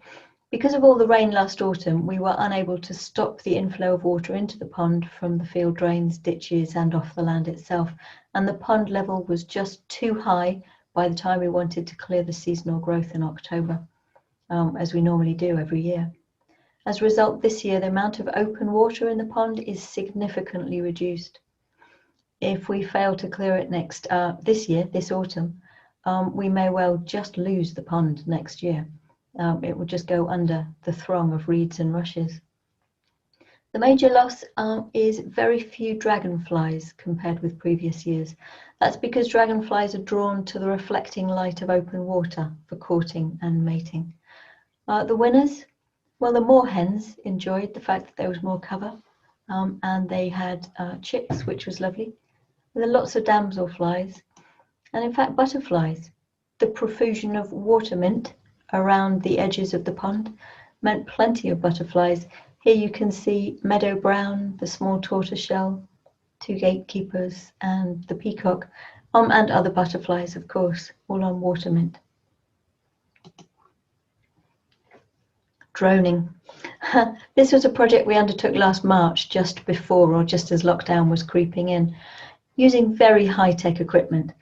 Because of all the rain last autumn, we were unable to stop the inflow of water into the pond from the field drains, ditches and off the land itself, and the pond level was just too high by the time we wanted to clear the seasonal growth in October, as we normally do every year. As a result, this year the amount of open water in the pond is significantly reduced. If we fail to clear it this autumn, we may well just lose the pond next year. It will just go under the throng of reeds and rushes. The major loss is very few dragonflies compared with previous years. That's because dragonflies are drawn to the reflecting light of open water for courting and mating. The winners, well, the moorhens enjoyed the fact that there was more cover, and they had chicks, which was lovely. There are lots of damselflies, and in fact butterflies. The profusion of water mint around the edges of the pond meant plenty of butterflies. Here you can see meadow brown, the small tortoiseshell, two gatekeepers and the peacock, and other butterflies, of course, all on water mint. Droning. This was a project we undertook last March, just before or just as lockdown was creeping in, using very high-tech equipment.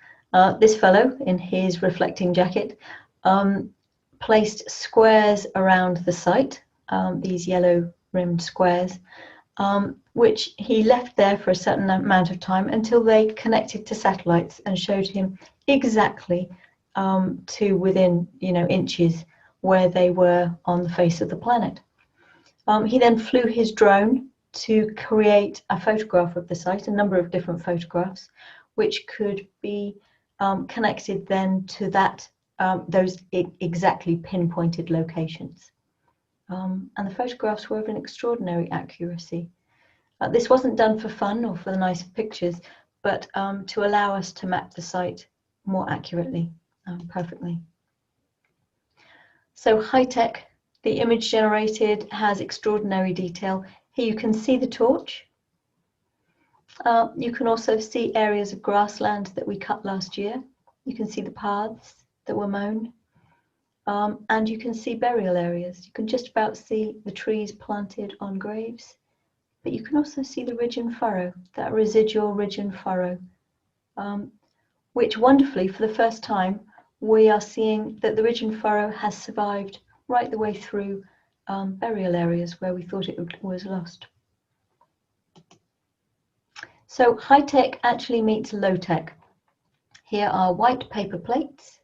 This fellow, in his reflecting jacket, placed squares around the site, these yellow-rimmed squares, which he left there for a certain amount of time until they connected to satellites and showed him exactly to within inches where they were on the face of the planet. He then flew his drone to create a photograph of the site, a number of different photographs, which could be connected then to those exactly pinpointed locations. And the photographs were of an extraordinary accuracy. This wasn't done for fun or for the nice pictures, but to allow us to map the site more accurately, perfectly. So high-tech, the image generated has extraordinary detail. Here you can see the torch. You can also see areas of grassland that we cut last year. You can see the paths that were mown. And you can see burial areas. You can just about see the trees planted on graves. But you can also see the ridge and furrow, that residual ridge and furrow, which wonderfully, for the first time, we are seeing that the ridge and furrow has survived right the way through burial areas where we thought it was lost. So high-tech actually meets low-tech. Here are white paper plates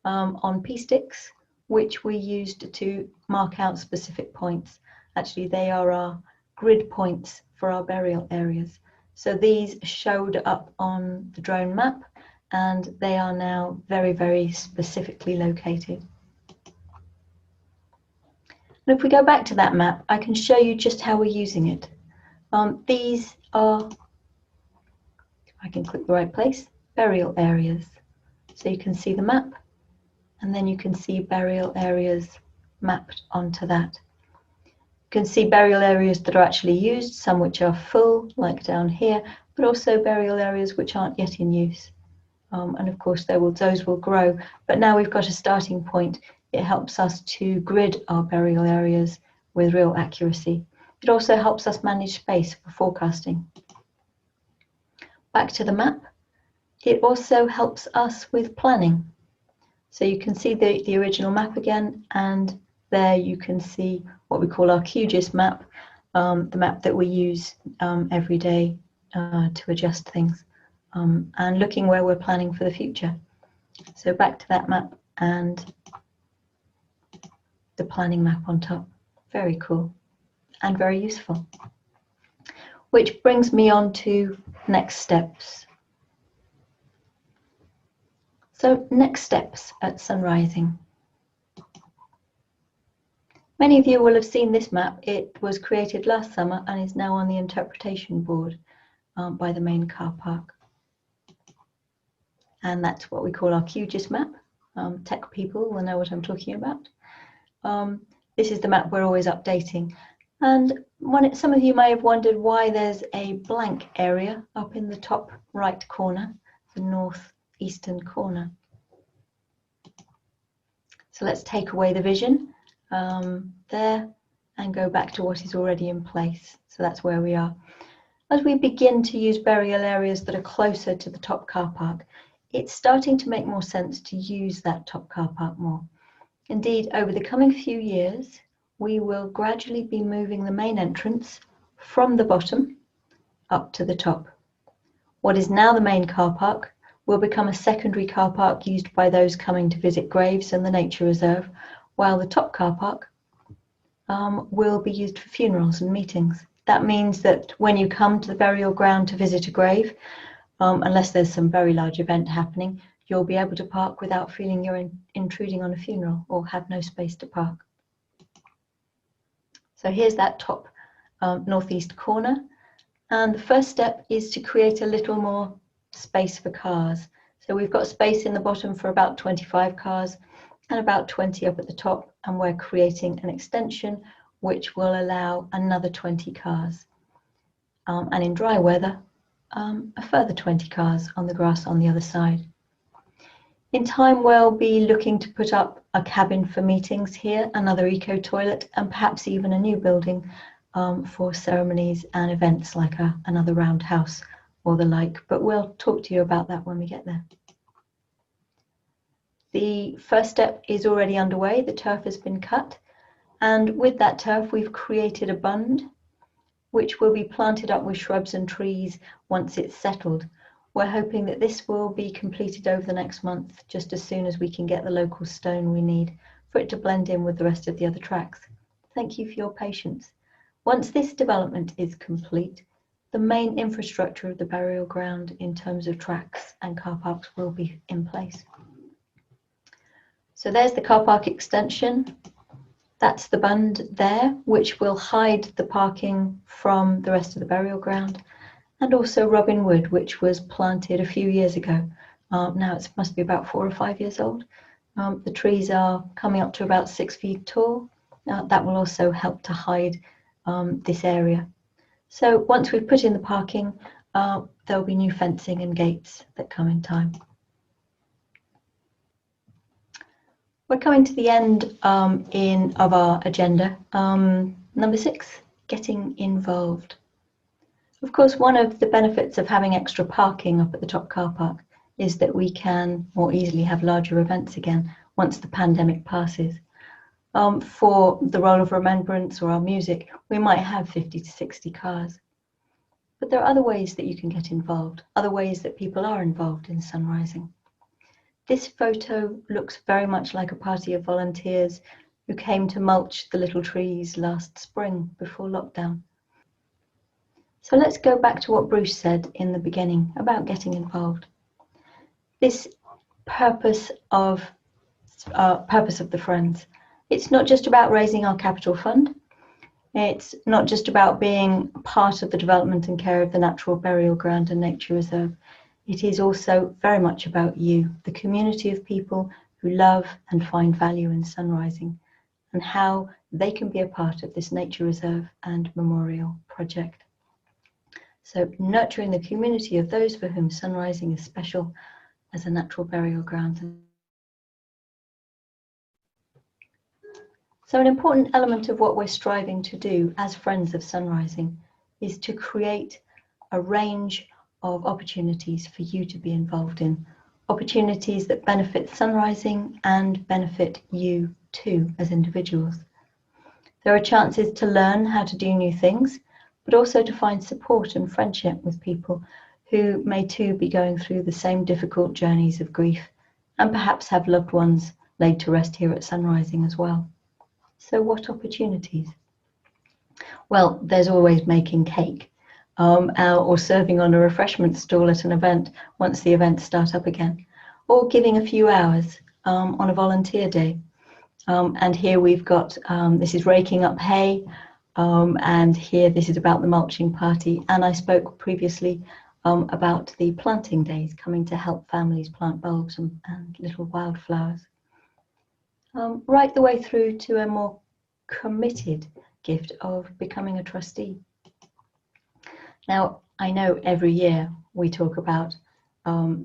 on pea sticks, which we used to mark out specific points. Actually, they are our grid points for our burial areas. So these showed up on the drone map, and they are now very, very specifically located. And if we go back to that map, I can show you just how we're using it. These are, if I can click the right place, burial areas. So you can see the map, and then you can see burial areas mapped onto that. You can see burial areas that are actually used, some which are full, like down here, but also burial areas which aren't yet in use. And of course those will grow, but now we've got a starting point. It helps us to grid our burial areas with real accuracy. It also helps us manage space for forecasting. Back to the map. It also helps us with planning. So you can see the original map again, and there you can see what we call our QGIS map, the map that we use every day to adjust things, and looking where we're planning for the future. So back to that map and the planning map on top. Very cool and very useful. Which brings me on to next steps. So next steps at sunrising. Many of you will have seen this map. It was created last summer and is now on the interpretation board by the main car park. And that's what we call our QGIS map. Tech people will know what I'm talking about. This is the map we're always updating. And some of you may have wondered why there's a blank area up in the top right corner, the northeastern corner. So let's take away the vision there and go back to what is already in place. So that's where we are. As we begin to use burial areas that are closer to the top car park, it's starting to make more sense to use that top car park more. Indeed, over the coming few years, we will gradually be moving the main entrance from the bottom up to the top. What is now the main car park will become a secondary car park used by those coming to visit graves and the nature reserve, while the top car park will be used for funerals and meetings. That means that when you come to the burial ground to visit a grave, unless there's some very large event happening, you'll be able to park without feeling you're intruding on a funeral or have no space to park. So here's that top northeast corner. And the first step is to create a little more space for cars. So we've got space in the bottom for about 25 cars and about 20 up at the top. And we're creating an extension which will allow another 20 cars. And in dry weather, a further 20 cars on the grass on the other side. In time, we'll be looking to put up a cabin for meetings here, another eco toilet, and perhaps even a new building for ceremonies and events like another roundhouse or the like. But we'll talk to you about that when we get there. The first step is already underway. The turf has been cut. And with that turf, we've created a bund, which will be planted up with shrubs and trees once it's settled. We're hoping that this will be completed over the next month, just as soon as we can get the local stone we need for it to blend in with the rest of the other tracks. Thank you for your patience. Once this development is complete, the main infrastructure of the burial ground in terms of tracks and car parks will be in place. So there's the car park extension. That's the bund there, which will hide the parking from the rest of the burial ground. And also Robin Wood, which was planted a few years ago. Now it must be about 4 or 5 years old. The trees are coming up to about 6 feet tall. That will also help to hide this area. So once we've put in the parking, there'll be new fencing and gates that come in time. We're coming to the end of our agenda. Number 6, getting involved. Of course, one of the benefits of having extra parking up at the top car park is that we can more easily have larger events again once the pandemic passes. For the Roll of Remembrance or our music, we might have 50 to 60 cars. But there are other ways that you can get involved, other ways that people are involved in sunrising. This photo looks very much like a party of volunteers who came to mulch the little trees last spring before lockdown. So let's go back to what Bruce said in the beginning about getting involved. This purpose of the Friends. It's not just about raising our capital fund. It's not just about being part of the development and care of the natural burial ground and nature reserve. It is also very much about you, the community of people who love and find value in sunrising, and how they can be a part of this nature reserve and memorial project. So nurturing the community of those for whom sunrising is special as a natural burial ground. So an important element of what we're striving to do as Friends of Sunrising is to create a range of opportunities for you to be involved in, opportunities that benefit sunrising and benefit you too as individuals. There are chances to learn how to do new things, but also to find support and friendship with people who may too be going through the same difficult journeys of grief and perhaps have loved ones laid to rest here at sunrising as well. So what opportunities? Well, there's always making cake or serving on a refreshment stall at an event once the events start up again, or giving a few hours on a volunteer day. And here we've got, this is raking up hay, and here this is about the mulching party. And I spoke previously about the planting days, coming to help families plant bulbs and little wildflowers. Right the way through to a more committed gift of becoming a trustee. Now, I know every year we talk about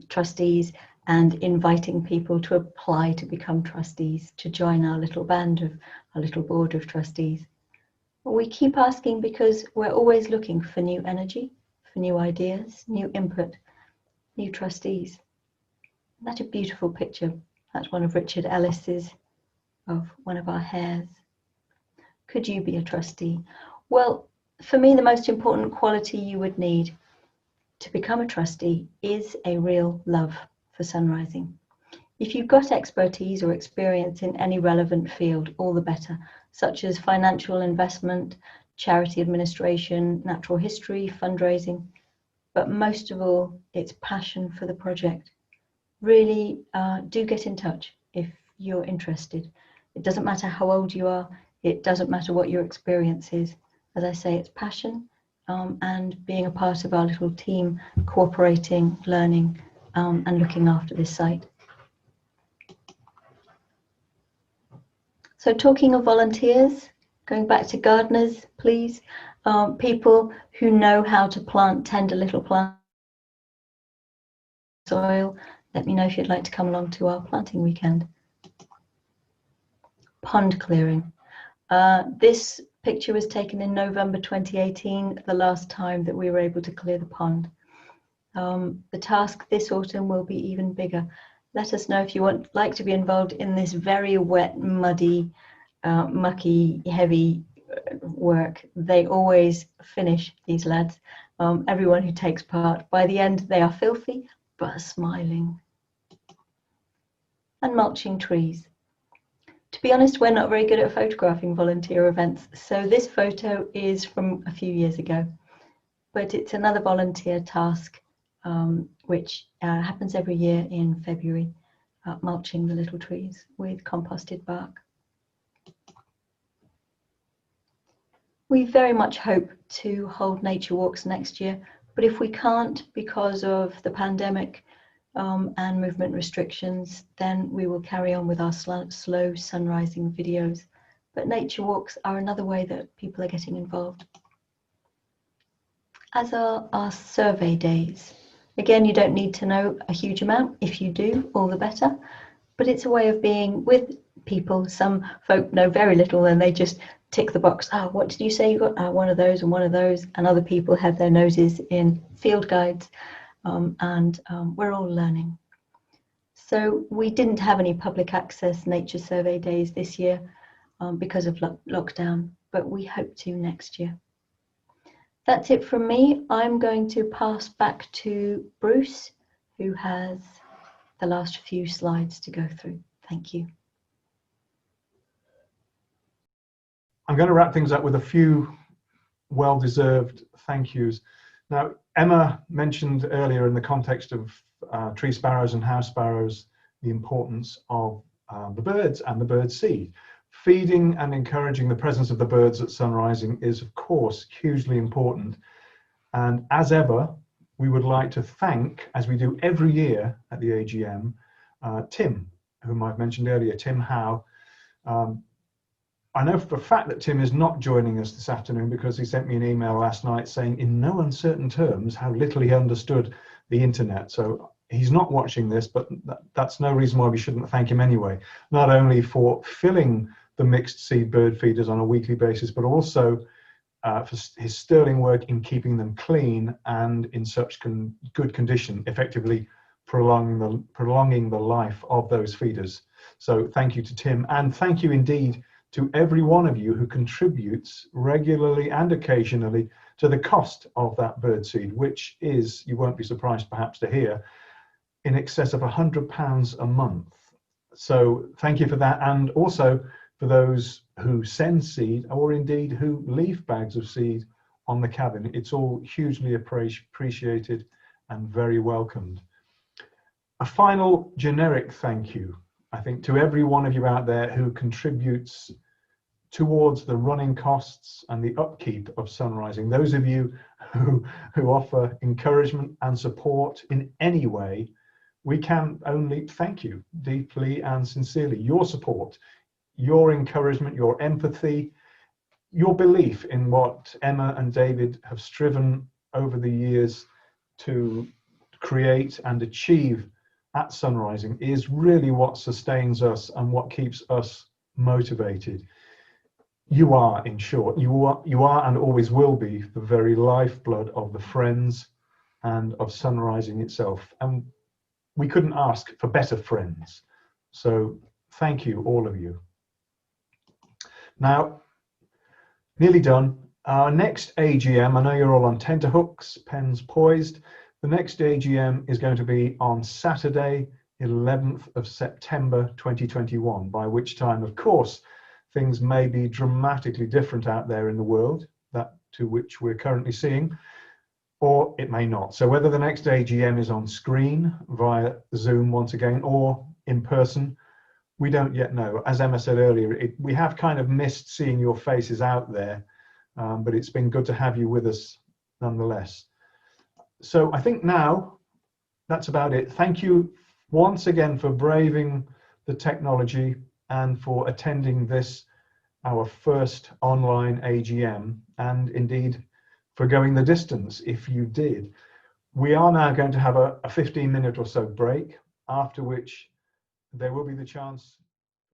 trustees and inviting people to apply to become trustees, to join our little band of our little board of trustees. We keep asking because we're always looking for new energy, for new ideas, new input, new trustees. That's a beautiful picture. That's one of Richard Ellis's, of one of our hares. Could you be a trustee? Well, for me, the most important quality you would need to become a trustee is a real love for sunrising. If you've got expertise or experience in any relevant field, all the better, such as financial investment, charity administration, natural history, fundraising, but most of all, it's passion for the project. Really do get in touch if you're interested. It doesn't matter how old you are, it doesn't matter what your experience is. As I say, it's passion and being a part of our little team, cooperating, learning, and looking after this site. So talking of volunteers, going back to gardeners, please, people who know how to plant tender little plants, soil, let me know if you'd like to come along to our planting weekend. Pond clearing. This picture was taken in November 2018, the last time that we were able to clear the pond. The task this autumn will be even bigger. Let us know if you like to be involved in this very wet, muddy, mucky, heavy work. They always finish, these lads. Everyone who takes part, by the end they are filthy but smiling. And mulching trees. To be honest, we're not very good at photographing volunteer events, so this photo is from a few years ago, but it's another volunteer task which happens every year in February, mulching the little trees with composted bark. We very much hope to hold nature walks next year, but if we can't because of the pandemic and movement restrictions, then we will carry on with our slow sunrising videos. But nature walks are another way that people are getting involved. As are our survey days. Again, you don't need to know a huge amount. If you do, all the better. But it's a way of being with people. Some folk know very little and they just tick the box. Oh, what did you say you got? One of those and one of those. And other people have their noses in field guides. We're all learning. So we didn't have any public access nature survey days this year because of lockdown, but we hope to next year. That's it from me. I'm going to pass back to Bruce, who has the last few slides to go through. Thank you. I'm going to wrap things up with a few well-deserved thank yous. Now, Emma mentioned earlier in the context of tree sparrows and house sparrows the importance of the birds and the bird seed. Feeding and encouraging the presence of the birds at sunrising is, of course, hugely important. And as ever, we would like to thank, as we do every year at the AGM, Tim, whom I've mentioned earlier, Tim Howe. I know for a fact that Tim is not joining us this afternoon because he sent me an email last night saying in no uncertain terms how little he understood the internet. So he's not watching this, but that's no reason why we shouldn't thank him anyway. Not only for filling the mixed seed bird feeders on a weekly basis, but also for his sterling work in keeping them clean and in such good condition, effectively prolonging the life of those feeders. So thank you to Tim, and thank you indeed to every one of you who contributes regularly and occasionally to the cost of that birdseed, which is, you won't be surprised perhaps to hear, in excess of £100 a month. So thank you for that, and also for those who send seed or indeed who leave bags of seed on the cabin. It's all hugely appreciated and very welcomed. A final generic thank you, I think, to every one of you out there who contributes towards the running costs and the upkeep of Sunrising. Those of you who offer encouragement and support in any way, we can only thank you deeply and sincerely. Your support, your encouragement, your empathy, your belief in what Emma and David have striven over the years to create and achieve at Sunrising is really what sustains us and what keeps us motivated. You are, in short, you are and always will be the very lifeblood of the Friends and of Sunrising itself. And we couldn't ask for better friends. So thank you, all of you. Now, nearly done. Our next AGM, I know you're all on tenterhooks, pens poised. The next AGM is going to be on Saturday, 11th of September 2021, by which time, of course, things may be dramatically different out there in the world, that to which we're currently seeing, or it may not. So whether the next AGM is on screen via Zoom once again or in person, we don't yet know. As Emma said earlier, we have kind of missed seeing your faces out there, but it's been good to have you with us nonetheless. So I think now that's about it. Thank you once again for braving the technology and for attending this, our first online AGM, and indeed for going the distance if you did. We are now going to have a 15-minute or so break, after which there will be the chance